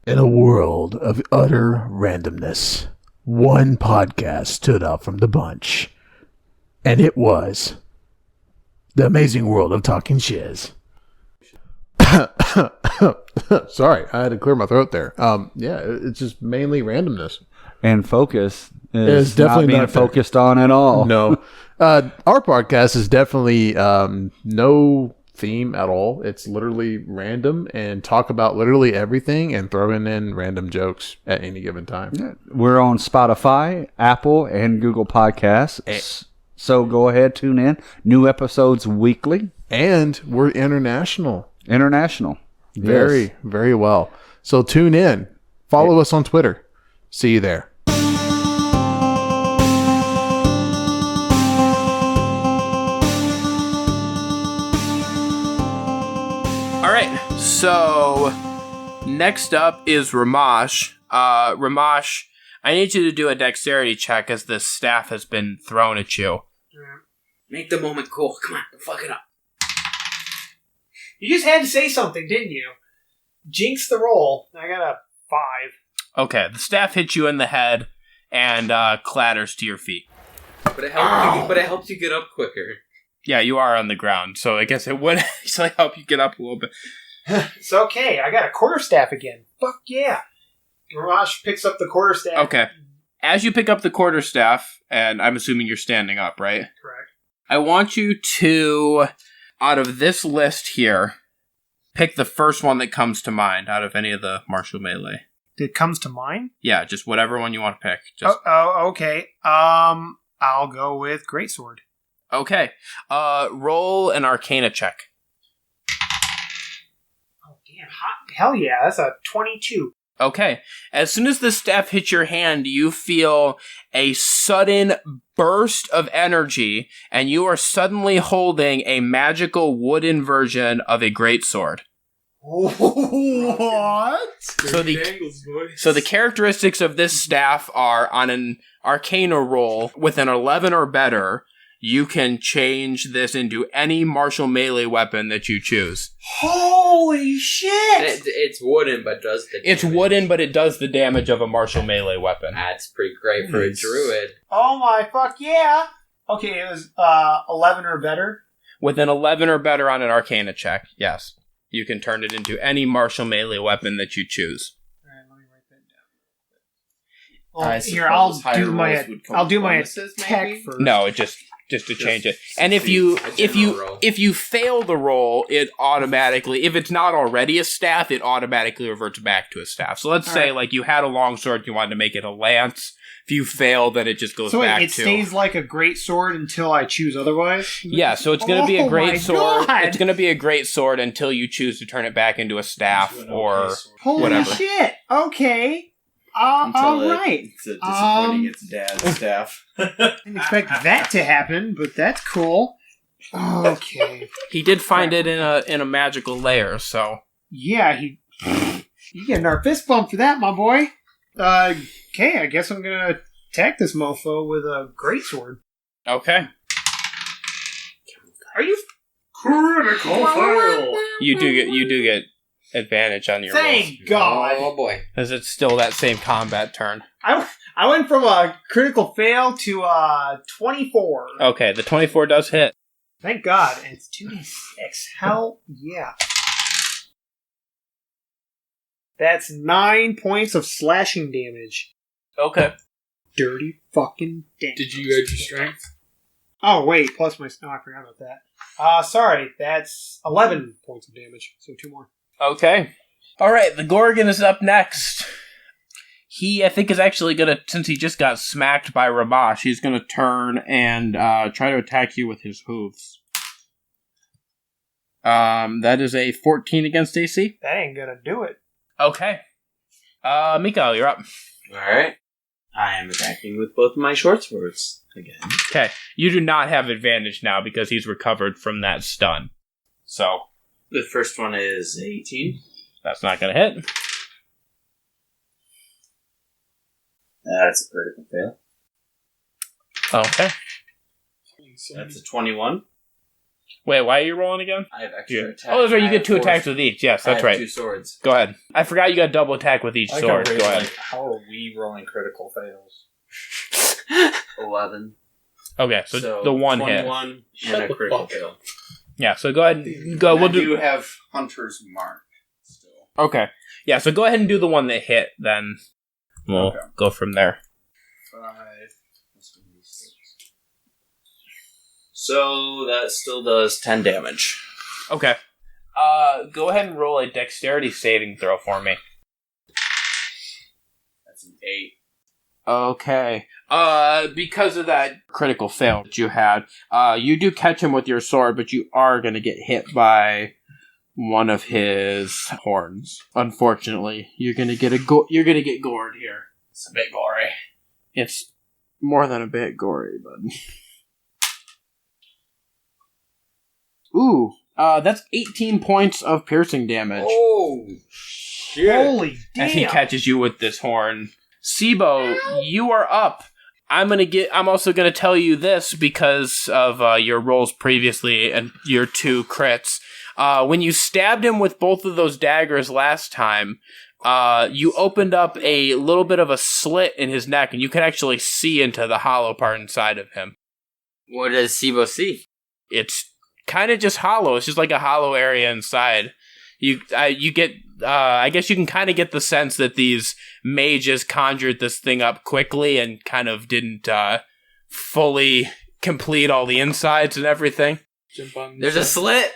In a world of utter randomness, one podcast stood out from the bunch. And it was The Amazing World of Talking Shiz. Sorry, I had to clear my throat there. Yeah, it's just mainly randomness. And focus is definitely not being focused on at all. No. Our podcast is definitely no theme at all. It's literally random and talk about literally everything and throwing in random jokes at any given time. Yeah. We're on Spotify, Apple, and Google Podcasts. So go ahead, tune in. New episodes weekly. And we're international. Yes. Very well. So tune in. Follow us on Twitter. See you there. All right, so next up is Rhomash. Rhomash, I need you to do a dexterity check as this staff has been thrown at you. Make the moment cool. Come on, don't fuck it up. You just had to say something, didn't you? Jinx the roll. I got a 5. Okay, the staff hits you in the head and clatters to your feet. But it helps you get up quicker. Yeah, you are on the ground, so I guess it would actually help you get up a little bit. It's okay. I got a quarterstaff again. Fuck yeah. Rhomash picks up the quarterstaff. Okay. As you pick up the quarterstaff, and I'm assuming you're standing up, right? Correct. I want you to, out of this list here, pick the first one that comes to mind out of any of the martial melee. That comes to mind? Yeah, just whatever one you want to pick. Just... Oh, okay. I'll go with Greatsword. Okay. Roll an Arcana check. Oh, damn. Hell yeah, that's a 22. Okay. As soon as the staff hits your hand, you feel a sudden burst of energy, and you are suddenly holding a magical wooden version of a greatsword. What? So the characteristics of this staff are on an Arcana roll with an 11 or better. You can change this into any martial melee weapon that you choose. Holy shit! It's wooden, but does the damage. It's wooden, but it does the damage of a martial melee weapon. That's pretty great for a druid. Oh my fuck yeah! Okay, it was 11 or better. With an 11 or better on an Arcana check, yes. You can turn it into any martial melee weapon that you choose. Alright, let me write that down. Well, here, I'll do my attack first. No, just to change it. And if you fail the roll, it automatically, if it's not already a staff, it automatically reverts back to a staff. So let's say like you had a long sword, you wanted to make it a lance. If you fail, then it just goes back to... So it stays like a great sword until I choose otherwise? Yeah, so it's going to be a great sword. It's going to be a great sword until you choose to turn it back into a staff or whatever. Holy shit! Okay. Alright. It's disappointing its dad's staff. Didn't expect that to happen, but that's cool. Okay. He did find it in a magical lair, so... Yeah, you get our fist bump for that, my boy. Okay, I guess I'm gonna attack this mofo with a greatsword. Okay. Are you critical fail? You do get advantage on your rolls. Thank God! Oh boy. Because it's still that same combat turn. I went from a critical fail to 24. Okay, the 24 does hit. Thank God. And it's 2d6. Hell yeah. That's 9 points of slashing damage. Okay. Dirty fucking damage. Did you add your strength? Oh, wait, plus my... Oh, I forgot about that. Sorry, that's 11 points of damage, so 2 more. Okay. Alright, the Gorgon is up next. He, I think, is actually going to, since he just got smacked by Rhomash, he's going to turn and try to attack you with his hooves. That is a 14 against AC. That ain't gonna do it. Okay. Miko, you're up. Alright. I am attacking with both of my short swords again. Okay. You do not have advantage now because he's recovered from that stun. So. The first one is 18. That's not going to hit. That's a critical fail. Okay. That's a 21. Wait, why are you rolling again? I have extra attack. Oh, that's right. You get 2 attacks with each. Yes, that's right. 2 swords. Go ahead. I forgot you got double attack with each sword. Go ahead. How are we rolling critical fails? 11. Okay, so the one hit. 21 and a critical fail. Yeah, so go ahead and go. We'll do. have Hunter's Mark still. Okay. Yeah, so go ahead and do the one that hit, then we'll go from there. 5. So that still does 10 damage. Okay. Go ahead and roll a dexterity saving throw for me. That's an 8. Okay. Because of that critical fail that you had, you do catch him with your sword, but you are going to get hit by one of his horns. Unfortunately, you're going to get you're going to get gored here. It's a bit gory. It's more than a bit gory, but ooh, that's 18 points of piercing damage. Oh, shit. Holy damn. As he catches you with this horn. Seebo, you are up. I'm also gonna tell you this because of your rolls previously and your 2 crits. When you stabbed him with both of those daggers last time, you opened up a little bit of a slit in his neck, and you can actually see into the hollow part inside of him. What does Seebo see? It's kind of just hollow. It's just like a hollow area inside. You get. I guess you can kind of get the sense that these mages conjured this thing up quickly and kind of didn't fully complete all the insides and everything. There's a slit,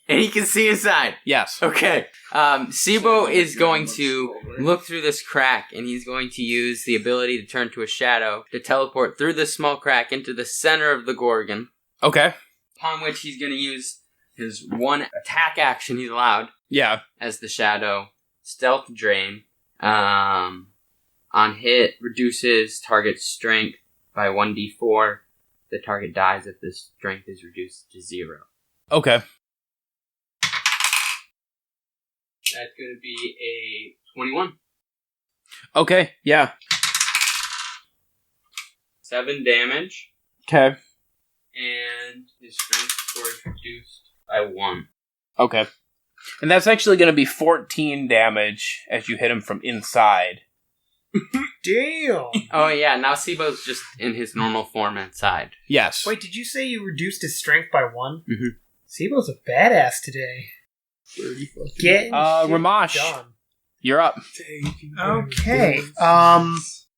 and he can see inside. Yes. Okay. Seebo is going to look through this crack, and he's going to use the ability to turn to a shadow to teleport through this small crack into the center of the Gorgon. Okay. Upon which he's going to use his one attack action he's allowed. Yeah. As the shadow. Stealth drain. On hit, reduces target's strength by 1d4. The target dies if the strength is reduced to 0. Okay. That's going to be a 21. Okay, yeah. 7 damage. Okay. And his strength score is reduced by 1. Okay. And that's actually going to be 14 damage as you hit him from inside. Damn! Oh, yeah, now Seebo's just in his normal form inside. Yes. Wait, did you say you reduced his strength by 1? Mm-hmm. Seebo's a badass today. Getting Rhomash, done. You're up. Okay.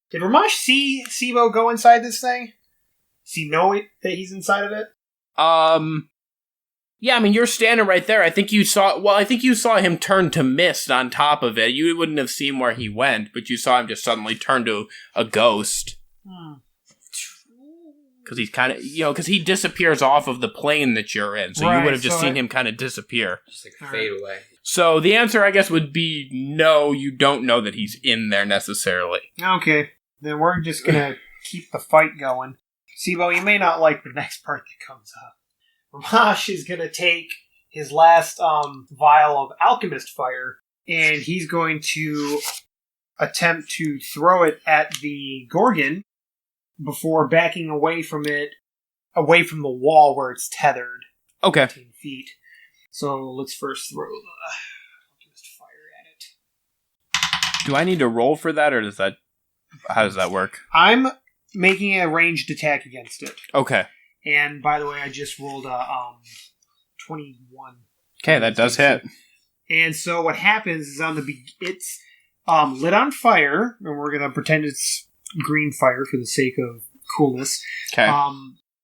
Did Rhomash see Seebo go inside this thing? Does he know that he's inside of it? Yeah, I mean, you're standing right there. I think you saw him turn to mist on top of it. You wouldn't have seen where he went, but you saw him just suddenly turn to a ghost. Because he's kind of, because he disappears off of the plane that you're in. So you would have just seen him kind of disappear. Just fade away. So the answer, I guess, would be no, you don't know that he's in there necessarily. Okay. Then we're just going to keep the fight going. Seebo, you may not like the next part that comes up. Rhomash is going to take his last vial of alchemist fire, and he's going to attempt to throw it at the Gorgon before backing away from it, away from the wall where it's tethered. Okay. 15 feet. So let's first throw the alchemist fire at it. Do I need to roll for that, or how does that work? I'm making a ranged attack against it. Okay. And by the way, I just rolled a 21. Okay, that does hit. And so what happens is it's lit on fire, and we're going to pretend it's green fire for the sake of coolness. Okay.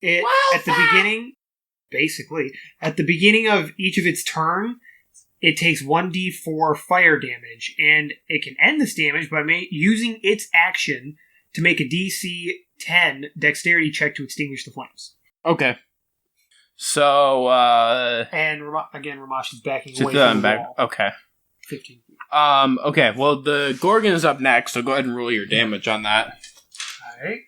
at the beginning, basically, at the beginning of each of its turn, it takes 1d4 fire damage, and it can end this damage by using its action to make a DC 10 dexterity check to extinguish the flames. Okay. So, And again, Rhomash is backing away from the wall. Okay. 15 feet. Okay, well, the Gorgon is up next, so go ahead and roll your damage on that. Alright.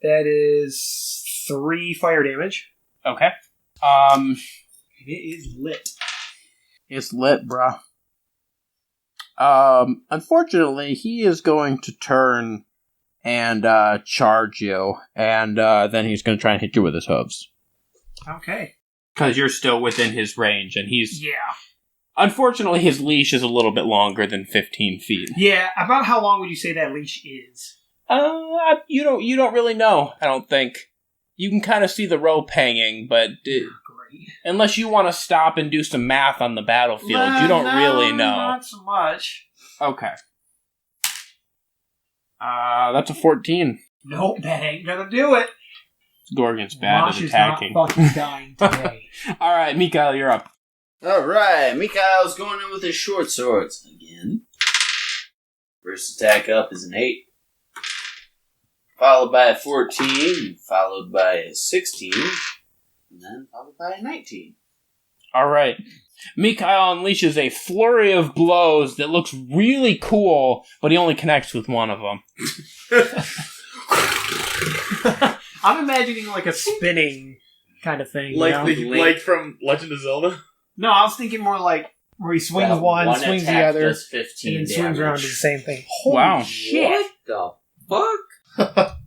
That is 3 fire damage. Okay. And it is lit. It's lit, bruh. Unfortunately, he is going to turn and charge you, and then he's going to try and hit you with his hooves. Okay. Because you're still within his range, and he's... Yeah. Unfortunately, his leash is a little bit longer than 15 feet. Yeah, about how long would you say that leash is? You don't really know, I don't think. You can kind of see the rope hanging, but unless you want to stop and do some math on the battlefield, you don't really know. Not so much. Okay. That's a 14. Nope, that ain't gonna do it. Gorgon's bad at attacking. Not fucking dying today. Alright, Mikael, you're up. Alright, Mikael's going in with his short swords again. First attack up is an 8. Followed by a 14, followed by a 16, and then followed by a 19. Alright. Mikael unleashes a flurry of blows that looks really cool, but he only connects with one of them. I'm imagining like a spinning kind of thing. Like from Legend of Zelda? No, I was thinking more like where he swings one swings the other, and then swings around to the same thing. Holy wow. shit! What the fuck?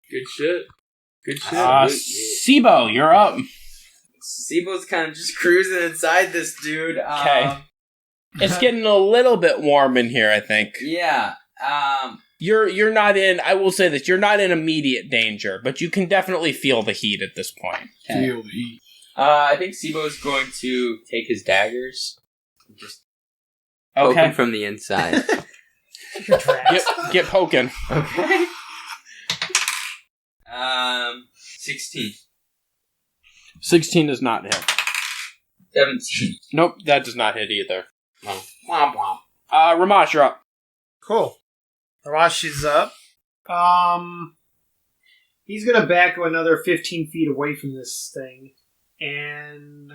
Good shit. Good shit. Seebo, you're up. Seebo's kind of just cruising inside this dude. Okay. It's getting a little bit warm in here, I think. Yeah. You're not in, I will say this, you're not in immediate danger, but you can definitely feel the heat at this point. Okay. Feel the heat. I think Seebo's going to take his daggers and just poke him from the inside. Get poking. Okay. 16. 16 does not hit. 17. Nope, that does not hit either. No. Womp womp. Rhomash, you're up. Cool. Rhomash is up. He's gonna back another 15 feet away from this thing, and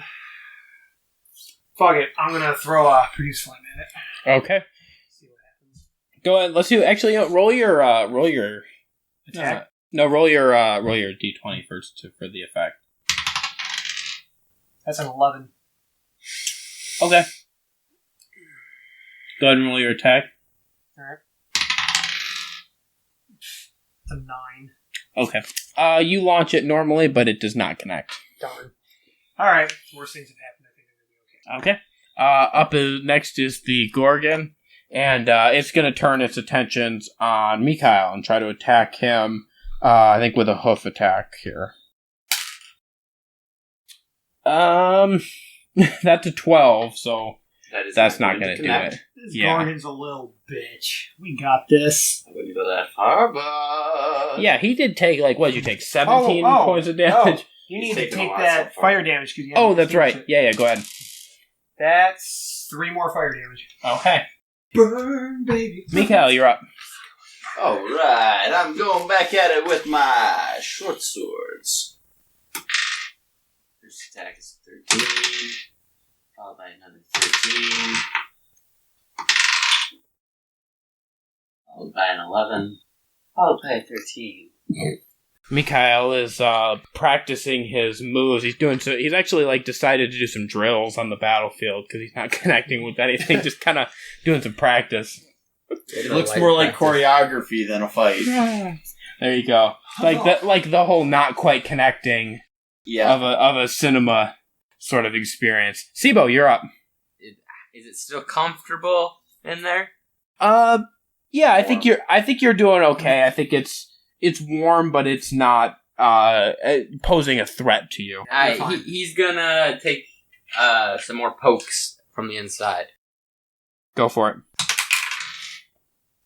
fuck it, I'm gonna throw a produce flame at it. Okay. See what happens. Go ahead. Let's do. Actually, roll your attack. Roll your d20 first for the effect. That's an 11. Okay. Go ahead and roll your attack. Alright. It's a 9. Okay. You launch it normally, but it does not connect. Darn. Alright. Worst things have happened. I think I'm going to be okay. Okay. Next is the Gorgon, and it's going to turn its attentions on Mikael and try to attack him, I think with a hoof attack here. That's a 12, so that's not going to do it. This Gorgon's a little bitch. We got this. I wouldn't go that far, but... Yeah, he did take, what did you take, 17 points of damage? You need to take that fire damage. Oh, that's right. Yeah, go ahead. That's 3 more fire damage. Okay. Burn, baby. Mikael, you're up. Alright, I'm going back at it with my short swords. First attack is 13, followed by another 13, followed by an 11, followed by a 13. Mikael is practicing his moves. He's actually decided to do some drills on the battlefield because he's not connecting with anything. Just kind of doing some practice. It looks more like choreography than a fight. There you go. Like the whole not quite connecting of a cinema sort of experience. Seebo, you're up. Is it still comfortable in there? Yeah, I think you're doing okay. I think it's warm, but it's not posing a threat to you. He's gonna take some more pokes from the inside. Go for it.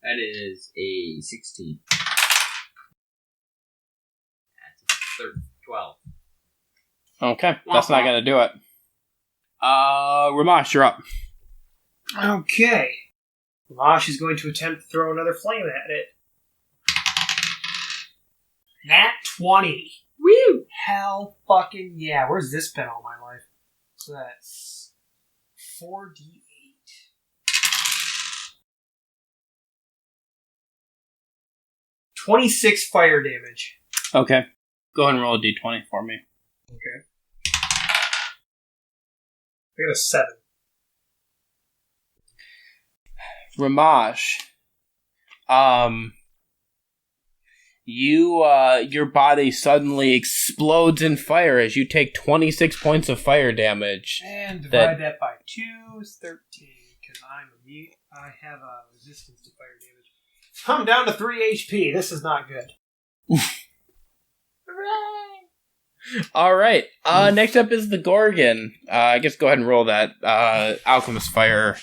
That is a 16. 12. Okay, that's not going to do it. Rhomash, you're up. Okay. Rhomash is going to attempt to throw another flame at it. Nat 20. Woo! Hell fucking yeah. Where's this been all my life? So that's 4d8. 26 fire damage. Okay. Go ahead and roll a d20 for me. Okay. I got a 7. Rhomash, your body suddenly explodes in fire as you take 26 points of fire damage. And divide that by 2 is 13, because I have a resistance to fire damage. I'm down to 3 HP. This is not good. All right. Next up is the Gorgon. I guess go ahead and roll that alchemist fire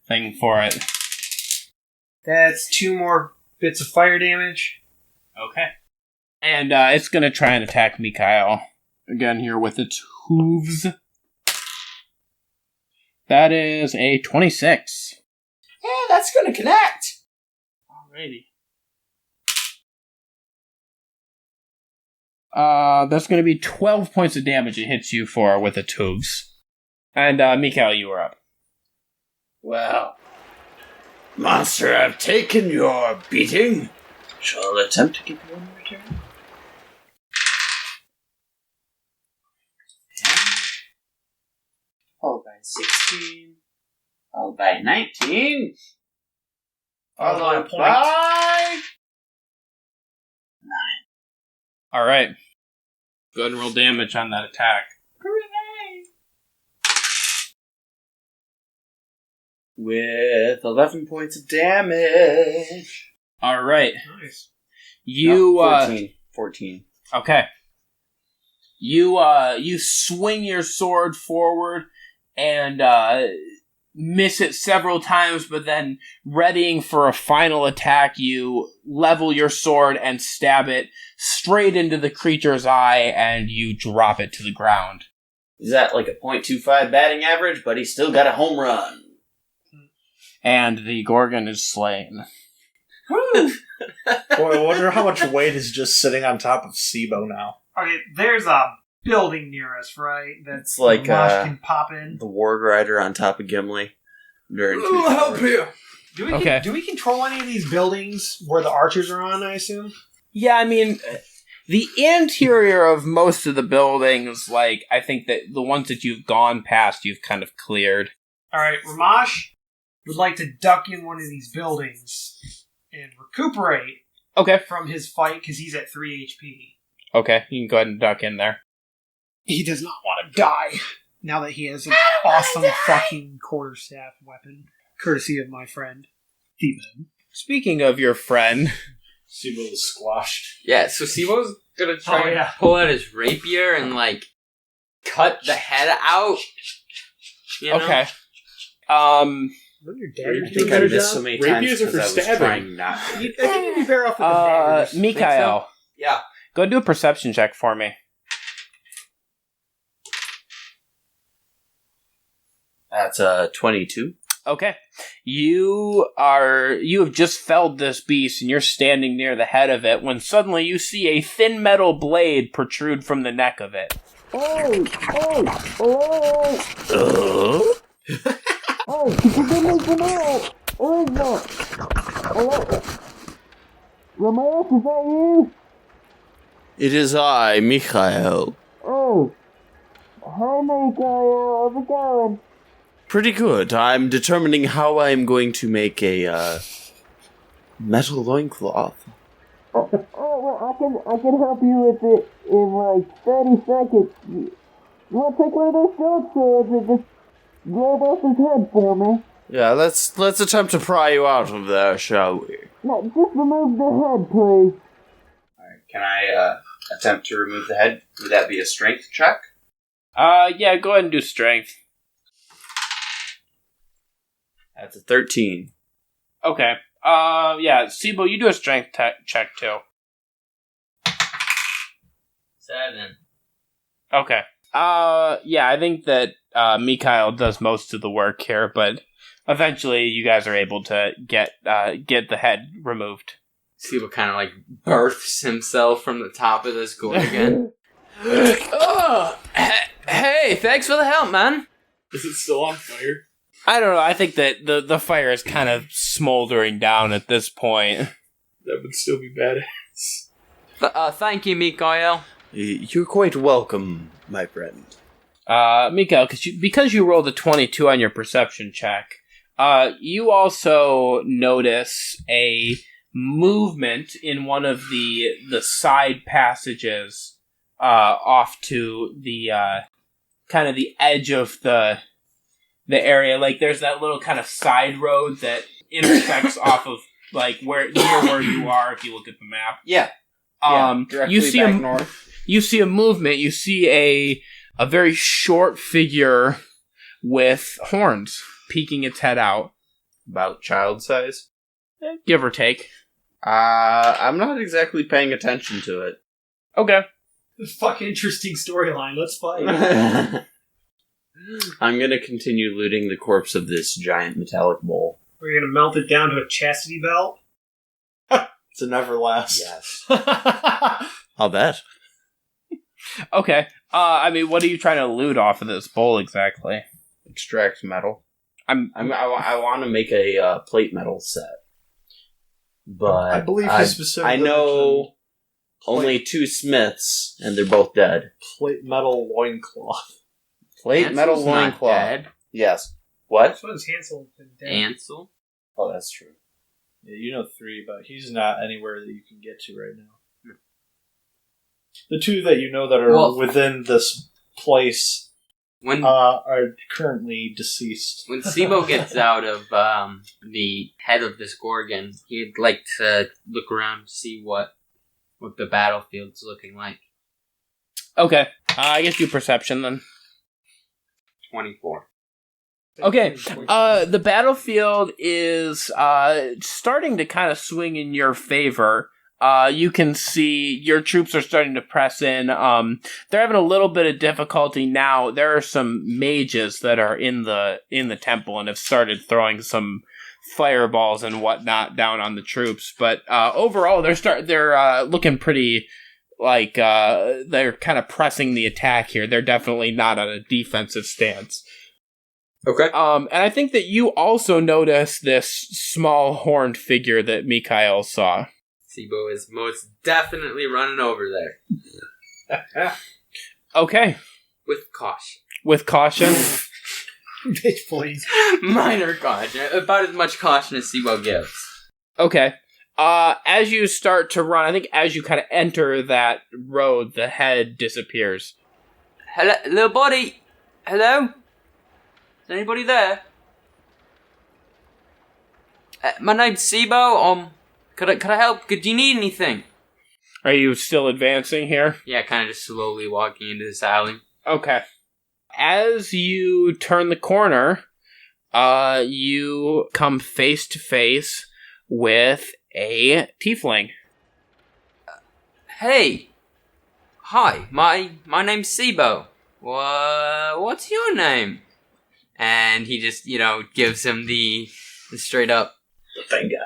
thing for it. That's 2 more bits of fire damage. Okay. And it's going to try and attack Mikhail again here with its hooves. That is a 26. Yeah, that's going to connect. Alrighty. That's going to be 12 points of damage it hits you for with its hooves. And Mikhail, you are up. Well, monster, I've taken your beating. Shall attempt to give you one return. Followed by 16. Followed by 19. Followed by 9. Alright. Go ahead and roll damage on that attack. With 11 points of damage. Alright. Nice. You, 14. Okay. You swing your sword forward and, miss it several times, but then readying for a final attack, you level your sword and stab it straight into the creature's eye, and you drop it to the ground. Is that like a .25 batting average, but he's still got a home run? And the Gorgon is slain. Boy, I wonder how much weight is just sitting on top of Seebo now. Okay, there's a building near us, right? It's like Rhomash can pop in. the Warg Rider on top of Gimli. During help here! Do we control any of these buildings where the archers are on, I assume? Yeah, I mean, the interior of most of the buildings, like, I think that the ones that you've gone past, you've kind of cleared. Alright, Rhomash would like to duck in one of these buildings and recuperate from his fight, because he's at 3 HP. Okay, you can go ahead and duck in there. He does not want to die, now that he has an awesome fucking quarterstaff weapon, courtesy of my friend, Demon. Speaking of your friend... Seebo was squashed. Yeah, so Seebo's gonna try and pull out his rapier and, like, cut the head out. You know? Okay. Your dad I think I missed so many times Rapiers are because for I was stabbing. trying not to. I think you'd be better off with the daggers. Mikhail. So? Yeah. Go ahead and do a perception check for me. That's 22. Okay. You have just felled this beast and you're standing near the head of it when suddenly you see a thin metal blade protrude from the neck of it. It is I, Mikhail. Hi, Mikhail. How's it going? Pretty good. I'm determining how I'm going to make a metal loincloth. Oh, well, I can help you with it in like 30 seconds. You want to take one of those short swords and just grab off his head for me? Yeah, let's attempt to pry you out of there, shall we? No, just remove the head, please. Alright, can I attempt to remove the head? Would that be a strength check? Yeah, go ahead and do strength. That's a 13. Okay. Yeah, Seebo, you do a strength check too. 7. Okay. Yeah, I think that Mikhail does most of the work here, but eventually you guys are able to get the head removed. Seebo kind of like births himself from the top of this gourd again. Hey, thanks for the help, man. Is it still on fire? I don't know. I think that the fire is kind of smoldering down at this point. That would still be badass. Thank you, Mikhail. You're quite welcome, my friend. Mikhail, because you rolled a 22 on your perception check, you also notice a movement in one of the side passages off to the kind of the edge of the area. Like there's that little kind of side road that intersects off of like where you are if you look at the map. Yeah. You see north. You see a movement. You see a very short figure with horns peeking its head out. About child size? Give or take. I'm not exactly paying attention to it. Okay. Fucking interesting storyline. Let's fight. I'm gonna continue looting the corpse of this giant metallic bowl. We're gonna melt it down to a chastity belt. It's a Neverlast. Yes. I'll bet. Okay. I mean, what are you trying to loot off of this bowl exactly? Extract metal. I want to make a plate metal set, but I believe he specifically. I know only 2 smiths, and they're both dead. Plate metal loincloth. Plate metal loincloth. Yes. What? So is Hansel dead? Ansel? Oh, that's true. Yeah, you know 3, but he's not anywhere that you can get to right now. The 2 that you know that are within this place are currently deceased. When Seebo gets out of the head of this Gorgon, he'd like to look around to see what the battlefield's looking like. Okay. I guess you perception then. 24. Okay. The battlefield is starting to kind of swing in your favor. You can see your troops are starting to press in. They're having a little bit of difficulty now. There are some mages that are in the temple and have started throwing some fireballs and whatnot down on the troops. But overall, they're looking pretty like they're kind of pressing the attack here. They're definitely not on a defensive stance. Okay. And I think that you also notice this small horned figure that Mikhail saw. Seebo is most definitely running over there. Okay. With caution. With caution? Bitch, please. Minor caution. About as much caution as Seebo gives. Okay. As you start to run, I think as you kind of enter that road, the head disappears. Hello, little buddy. Hello? Is anybody there? My name's Seebo. Could I help? Do you need anything? Are you still advancing here? Yeah, kind of just slowly walking into this alley. Okay. As you turn the corner, you come face to face with a tiefling. Hey. Hi, my name's Seebo. What's your name? And he just, gives him the straight up finger.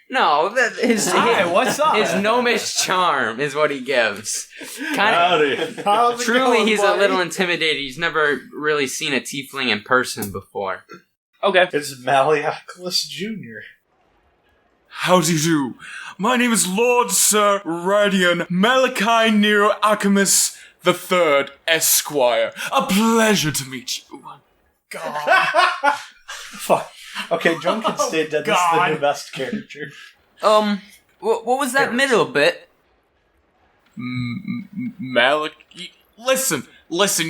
No, Hi, what's up? His gnomish charm is what he gives. Howdy. Truly, he's a little intimidated. He's never really seen a tiefling in person before. Okay. It's Malleoculus Jr. How do you do? My name is Lord Sir Radian Malachi Nero Alchemist III, Esquire. A pleasure to meet you. God. Fuck. Okay, John can stay dead. This is the new best character. What was that middle bit? Listen,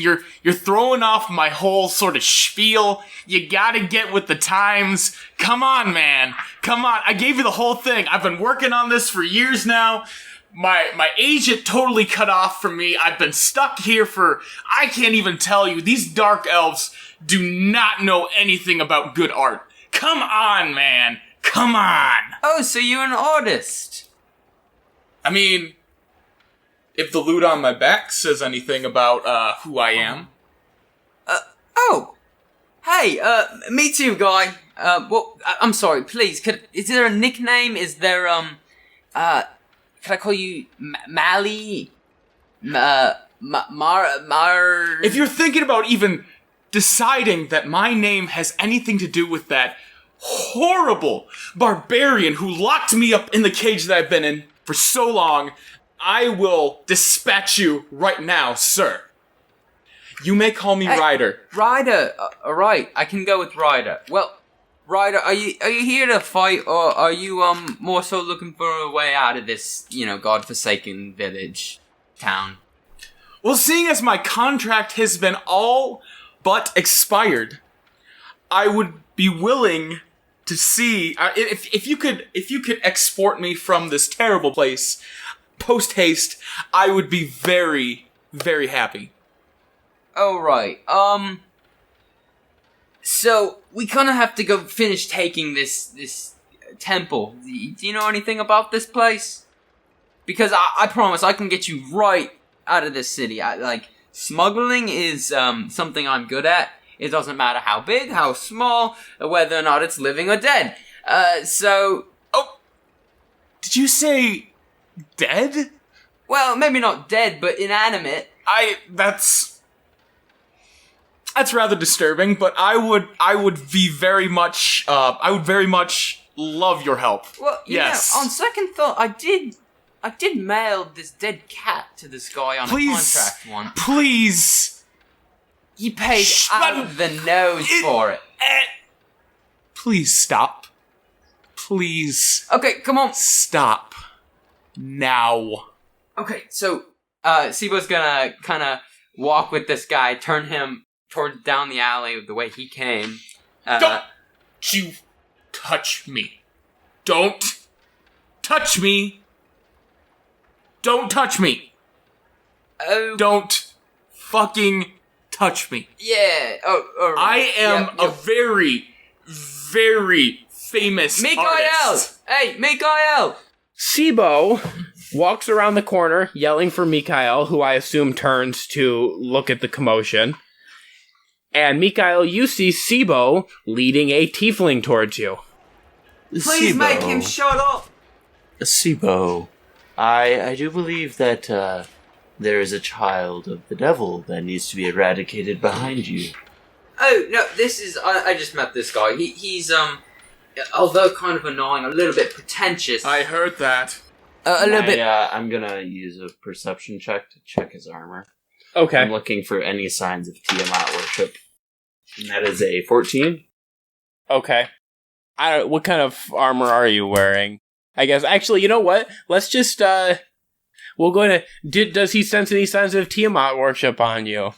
you're throwing off my whole sort of spiel. You gotta get with the times. Come on, man. Come on. I gave you the whole thing. I've been working on this for years now. My agent totally cut off from me. I've been stuck here I can't even tell you. These dark elves do not know anything about good art. Come on, man. Come on. Oh, so you're an artist. I mean, if the loot on my back says anything about who I am. Hey, me too, guy. I'm sorry, please, is there a nickname? Is there, could I call you Mally? If you're thinking about even deciding that my name has anything to do with that horrible barbarian who locked me up in the cage that I've been in for so long, I will dispatch you right now, sir. You may call me Ryder. Ryder, alright, I can go with Ryder. Well, Ryder, are you here to fight, or are you, more so looking for a way out of this, godforsaken village, town? Well, seeing as my contract has been all but expired, I would be willing to see if you could export me from this terrible place post haste. I would be very, very happy. Oh right. So we kind of have to go finish taking this temple. Do you know anything about this place? Because I promise I can get you right out of this city. Smuggling is something I'm good at. It doesn't matter how big, how small, whether or not it's living or dead. Did you say dead? Well, maybe not dead, but inanimate. That's rather disturbing, but I would very much love your help. Well, yes. On second thought, I did mail this dead cat to this guy on a contract once. Please. He paid out of the nose for it. Please stop. Please. Okay, come on. Stop. Now. Okay, so, Seebo's gonna kinda walk with this guy, turn him down the alley the way he came. Don't you touch me. Don't touch me. Don't touch me. Oh. Don't fucking touch me. Yeah. Oh, right. I am a very, very famous artist. Hey, Mikael! Seebo walks around the corner yelling for Mikael, who I assume turns to look at the commotion. And Mikael, you see Seebo leading a tiefling towards you. Please make him shut up! Seebo, I do believe that there is a child of the devil that needs to be eradicated behind you. Oh, no, this is... I just met this guy. He's, although kind of annoying, a little bit pretentious. I heard that. A little bit... I'm gonna use a perception check to check his armor. Okay. I'm looking for any signs of Tiamat worship. And that is a 14. Okay. What kind of armor are you wearing? I guess, actually, you know what? Let's just, we'll go to... Does he sense any signs of Tiamat worship on you?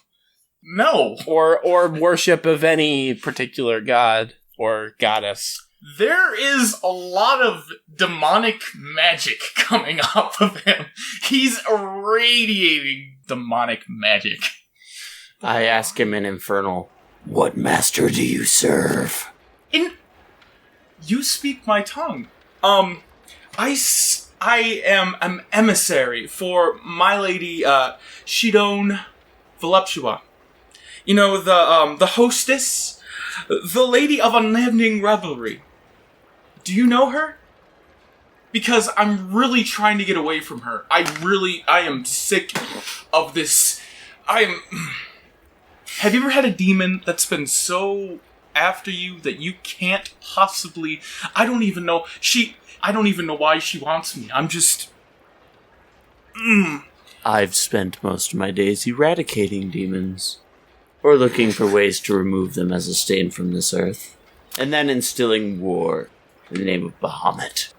No. Or worship of any particular god or goddess? There is a lot of demonic magic coming off of him. He's radiating demonic magic. I ask him in Infernal, "What master do you serve?" You speak my tongue. I am an emissary for my lady, Shidone Voluptua. You know, the hostess? The lady of unending revelry. Do you know her? Because I'm really trying to get away from her. I am sick of this. Have you ever had a demon that's been so after you that you can't possibly... I don't even know why she wants me. I'm just... I've spent most of my days eradicating demons, or looking for ways to remove them as a stain from this earth, and then instilling war in the name of Bahamut.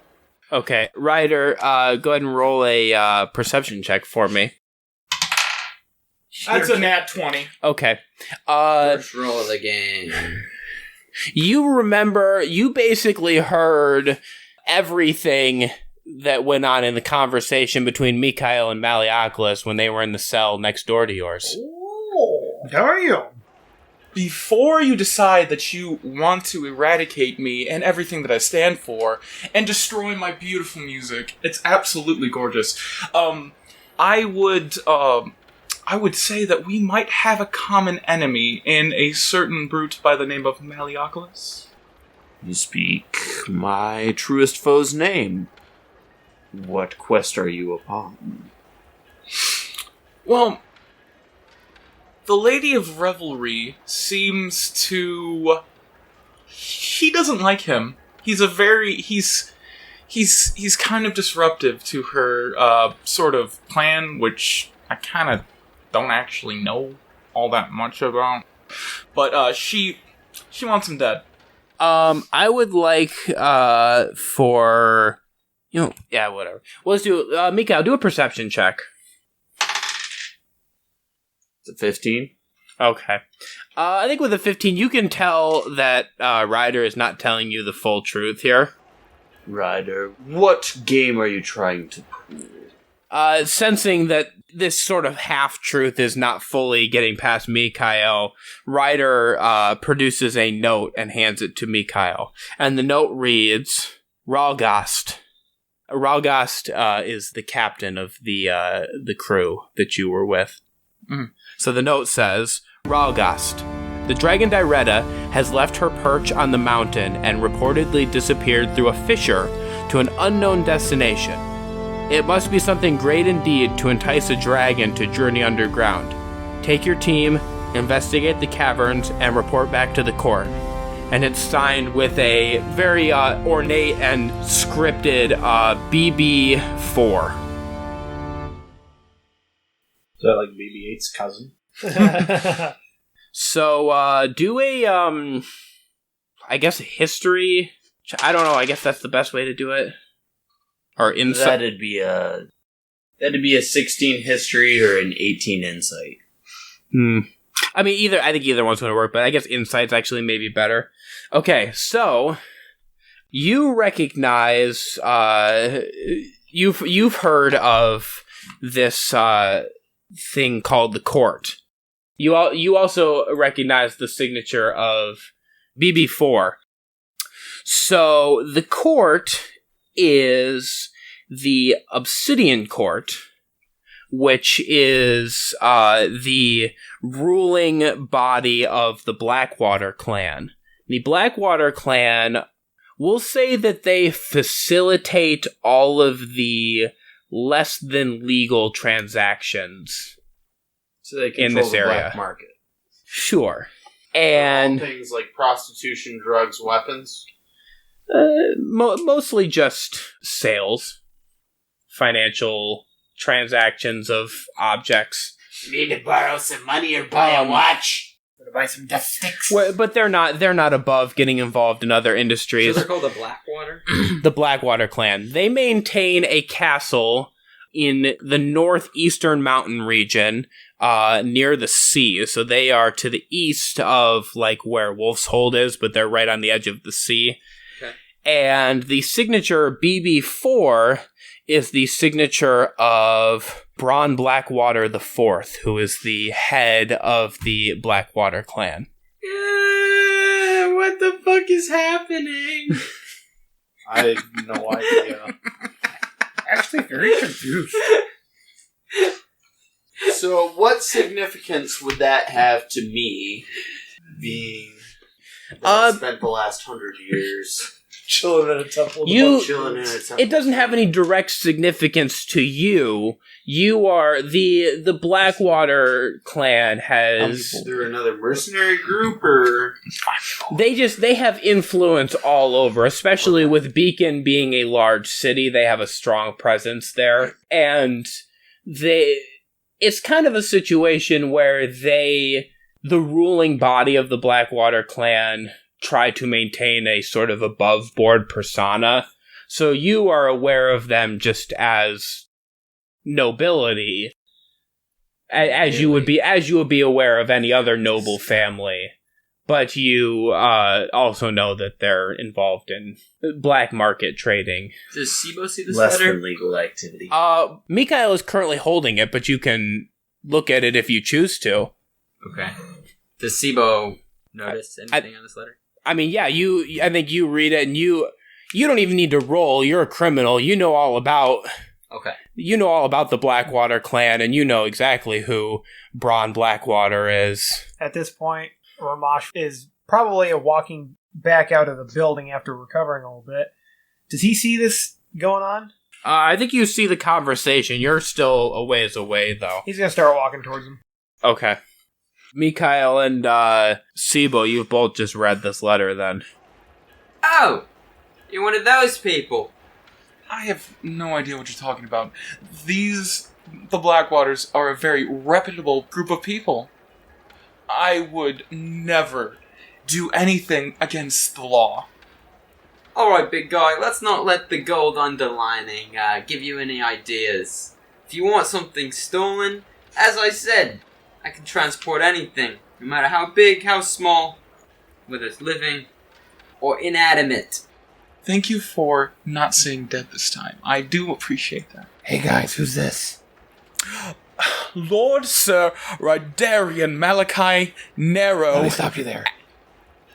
Okay, Ryder, go ahead and roll a perception check for me. That's a nat 20. Okay. First roll of the game. You basically heard everything that went on in the conversation between Mikael and Malleoculus when they were in the cell next door to yours. Oh, damn. Before you decide that you want to eradicate me and everything that I stand for and destroy my beautiful music, it's absolutely gorgeous. I would say that we might have a common enemy in a certain brute by the name of Malleoculus. You speak my truest foe's name. What quest are you upon? Well, the Lady of Revelry seems to... He doesn't like him. He's kind of disruptive to her sort of plan, which I kind of don't actually know all that much about. But she wants him dead. I would like for whatever. Well, let's do Mikael, do a perception check. It's a 15. Okay. I think with a 15, you can tell that Ryder is not telling you the full truth here. Ryder, what game are you trying to pull? Sensing that this sort of half-truth is not fully getting past Mikael, Ryder produces a note and hands it to Mikael. And the note reads, Ralgast. Ralgast is the captain of the crew that you were with. Mm. So the note says, Ralgast, the dragon Diretta has left her perch on the mountain and reportedly disappeared through a fissure to an unknown destination. It must be something great indeed to entice a dragon to journey underground. Take your team, investigate the caverns, and report back to the court. And it's signed with a very ornate and scripted BB4. Is that like BB-8's cousin? So, do a, I guess, history. I don't know. I guess that's the best way to do it. Or insight. That'd be a 16 history or an 18 insight. I mean, I think either one's going to work, but I guess insight's actually maybe better. Okay, so you recognize, you've heard of this thing called the court. You also recognize the signature of BB4. So the court is the Obsidian Court, which is the ruling body of the Blackwater clan. The Blackwater clan will say that they facilitate all of the less than legal transactions so they in this the area. Black market. Sure. And all things like prostitution, drugs, weapons. Mostly just sales, financial transactions of objects. Need to borrow some money or buy a watch? Or to buy some death sticks? Well, but they're not above getting involved in other industries. So they're called the Blackwater? The Blackwater clan. They maintain a castle in the northeastern mountain region, near the sea. So they are to the east of like where Wolf's Hold is, but they're right on the edge of the sea. Okay. And the signature BB4 is the signature of Bronn Blackwater IV, who is the head of the Blackwater clan. What the fuck is happening? I have no idea. Actually, very confused. So, what significance would that have to me, being that I spent the last 100 years chilling in a temple? It doesn't have any direct significance to you. You are the Blackwater clan has. Is there another mercenary group, or they have influence all over, especially with Beacon being a large city. They have a strong presence there, and it's kind of a situation where the ruling body of the Blackwater clan try to maintain a sort of above board persona. So you are aware of them just as nobility, as you would be aware of any other noble family. But you also know that they're involved in black market trading. Does Seebo see this less letter? than legal activity? Mikael is currently holding it, but you can look at it if you choose to. Okay. Does Seebo notice anything on this letter? I mean, yeah, I think you read it, and you don't even need to roll. You're a criminal. You know all about Okay. You know all about the Blackwater clan, and you know exactly who Braun Blackwater is. At this point, Rhomash is probably walking back out of the building after recovering a little bit. Does he see this going on? I think you see the conversation. You're still a ways away, though. He's going to start walking towards him. Okay. Mikhail and Seebo, you've both just read this letter, then. Oh! You're one of those people. I have no idea what you're talking about. The Blackwaters, are a very reputable group of people. I would never do anything against the law. Alright, big guy, let's not let the gold underlining give you any ideas. If you want something stolen, as I said, I can transport anything, no matter how big, how small, whether it's living or inanimate. Thank you for not saying dead this time. I do appreciate that. Hey guys, who's this? Lord Sir Rydarian Malachi Nero. Let me stop you there.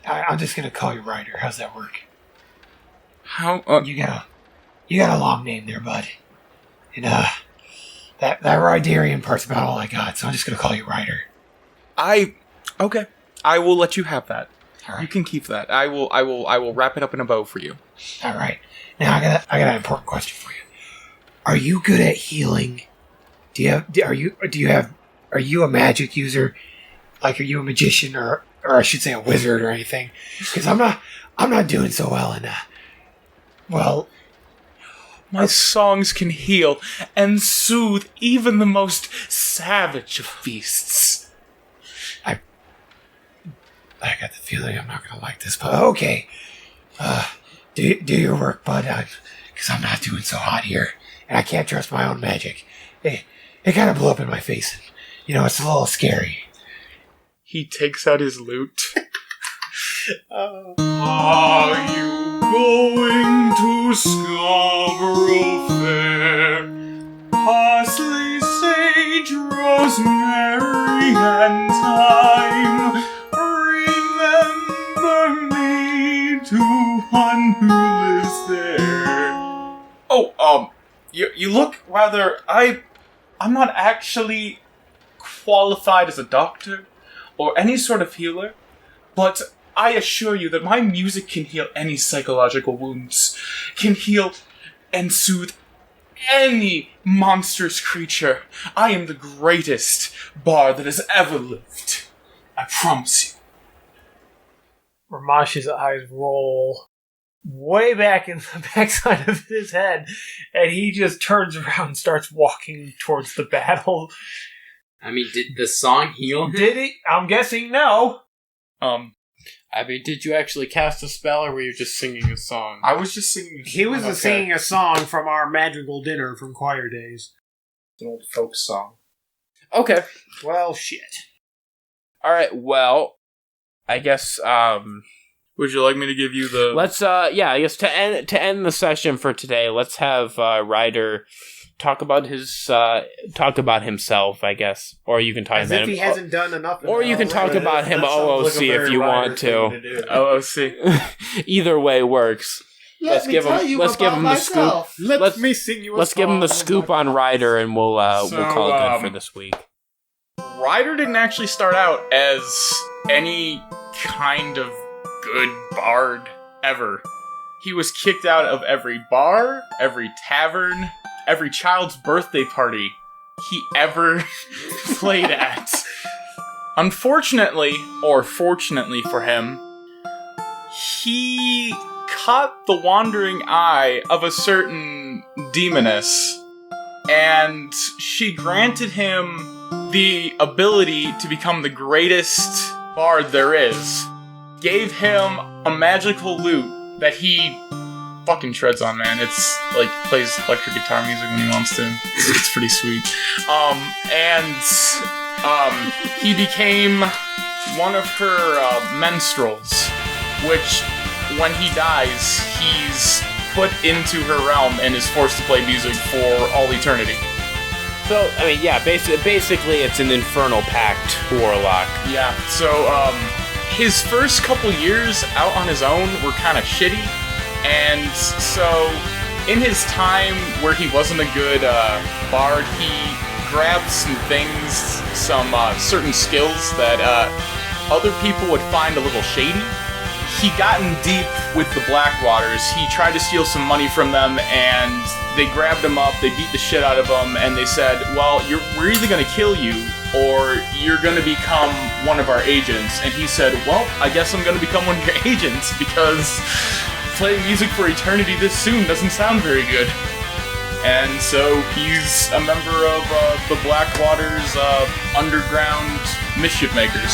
I'm just gonna call you Ryder. How's that work? How? You got a long name there, bud. And that Rydarian part's about all I got, so I'm just gonna call you Ryder. Okay. I will let you have that. All right. You can keep that. I will wrap it up in a bow for you. All right. Now I got an important question for you. Are you good at healing? Are you a magic user? Like, are you a magician or I should say a wizard or anything? Because I'm not doing so well in my songs can heal and soothe even the most savage of beasts. I got the feeling I'm not going to like this, but okay. Do your work, bud, because I'm not doing so hot here, and I can't trust my own magic. It kind of blew up in my face. It's a little scary. He takes out his lute. Are you going to Scarborough Fair? Parsley, sage, rosemary, and thyme. Remember me to one who lives there. Oh, you look rather... I'm not actually qualified as a doctor or any sort of healer, but I assure you that my music can heal any psychological wounds, can heal and soothe any monstrous creature. I am the greatest bard that has ever lived. I promise you. Rhomash's eyes roll way back in the backside of his head, and he just turns around and starts walking towards the battle. I mean, did the song heal him? Did he? I'm guessing no. I mean, did you actually cast a spell, or were you just singing a song? I was just singing a song. He was singing a song from our magical dinner from choir days. It's an old folk song. Okay. Well, shit. Alright, well, I guess, would you like me to give you the... Let's, I guess to end the session for today, let's have Ryder talk about himself, I guess. Or you can talk As about if him. he hasn't done enough. Or you can talk about him OOC if you want to. OOC. Either way works. Let's give him the scoop. Let me sing you a Let's give him the scoop on Ryder, and we'll call it good for this week. Ryder didn't actually start out as any kind of good bard ever. He was kicked out of every bar, every tavern, every child's birthday party he ever played at. Unfortunately, or fortunately for him, he caught the wandering eye of a certain demoness, and she granted him the ability to become the greatest bard there is. Gave him a magical lute that he fucking shreds on, man. It's like plays electric guitar music when he wants to. It's pretty sweet. He became one of her minstrels, which when he dies, he's put into her realm and is forced to play music for all eternity. So, I mean, yeah, basically it's an Infernal Pact warlock. Yeah, so, his first couple years out on his own were kind of shitty, and so in his time where he wasn't a good bard, he grabbed some things, some certain skills that other people would find a little shady. He got in deep with the Blackwaters. He tried to steal some money from them, and they grabbed him up, they beat the shit out of him, and they said, well, we're either going to kill you, or you're going to become one of our agents. And he said, well, I guess I'm going to become one of your agents, because playing music for eternity this soon doesn't sound very good. And so he's a member of the Blackwaters underground mischief makers.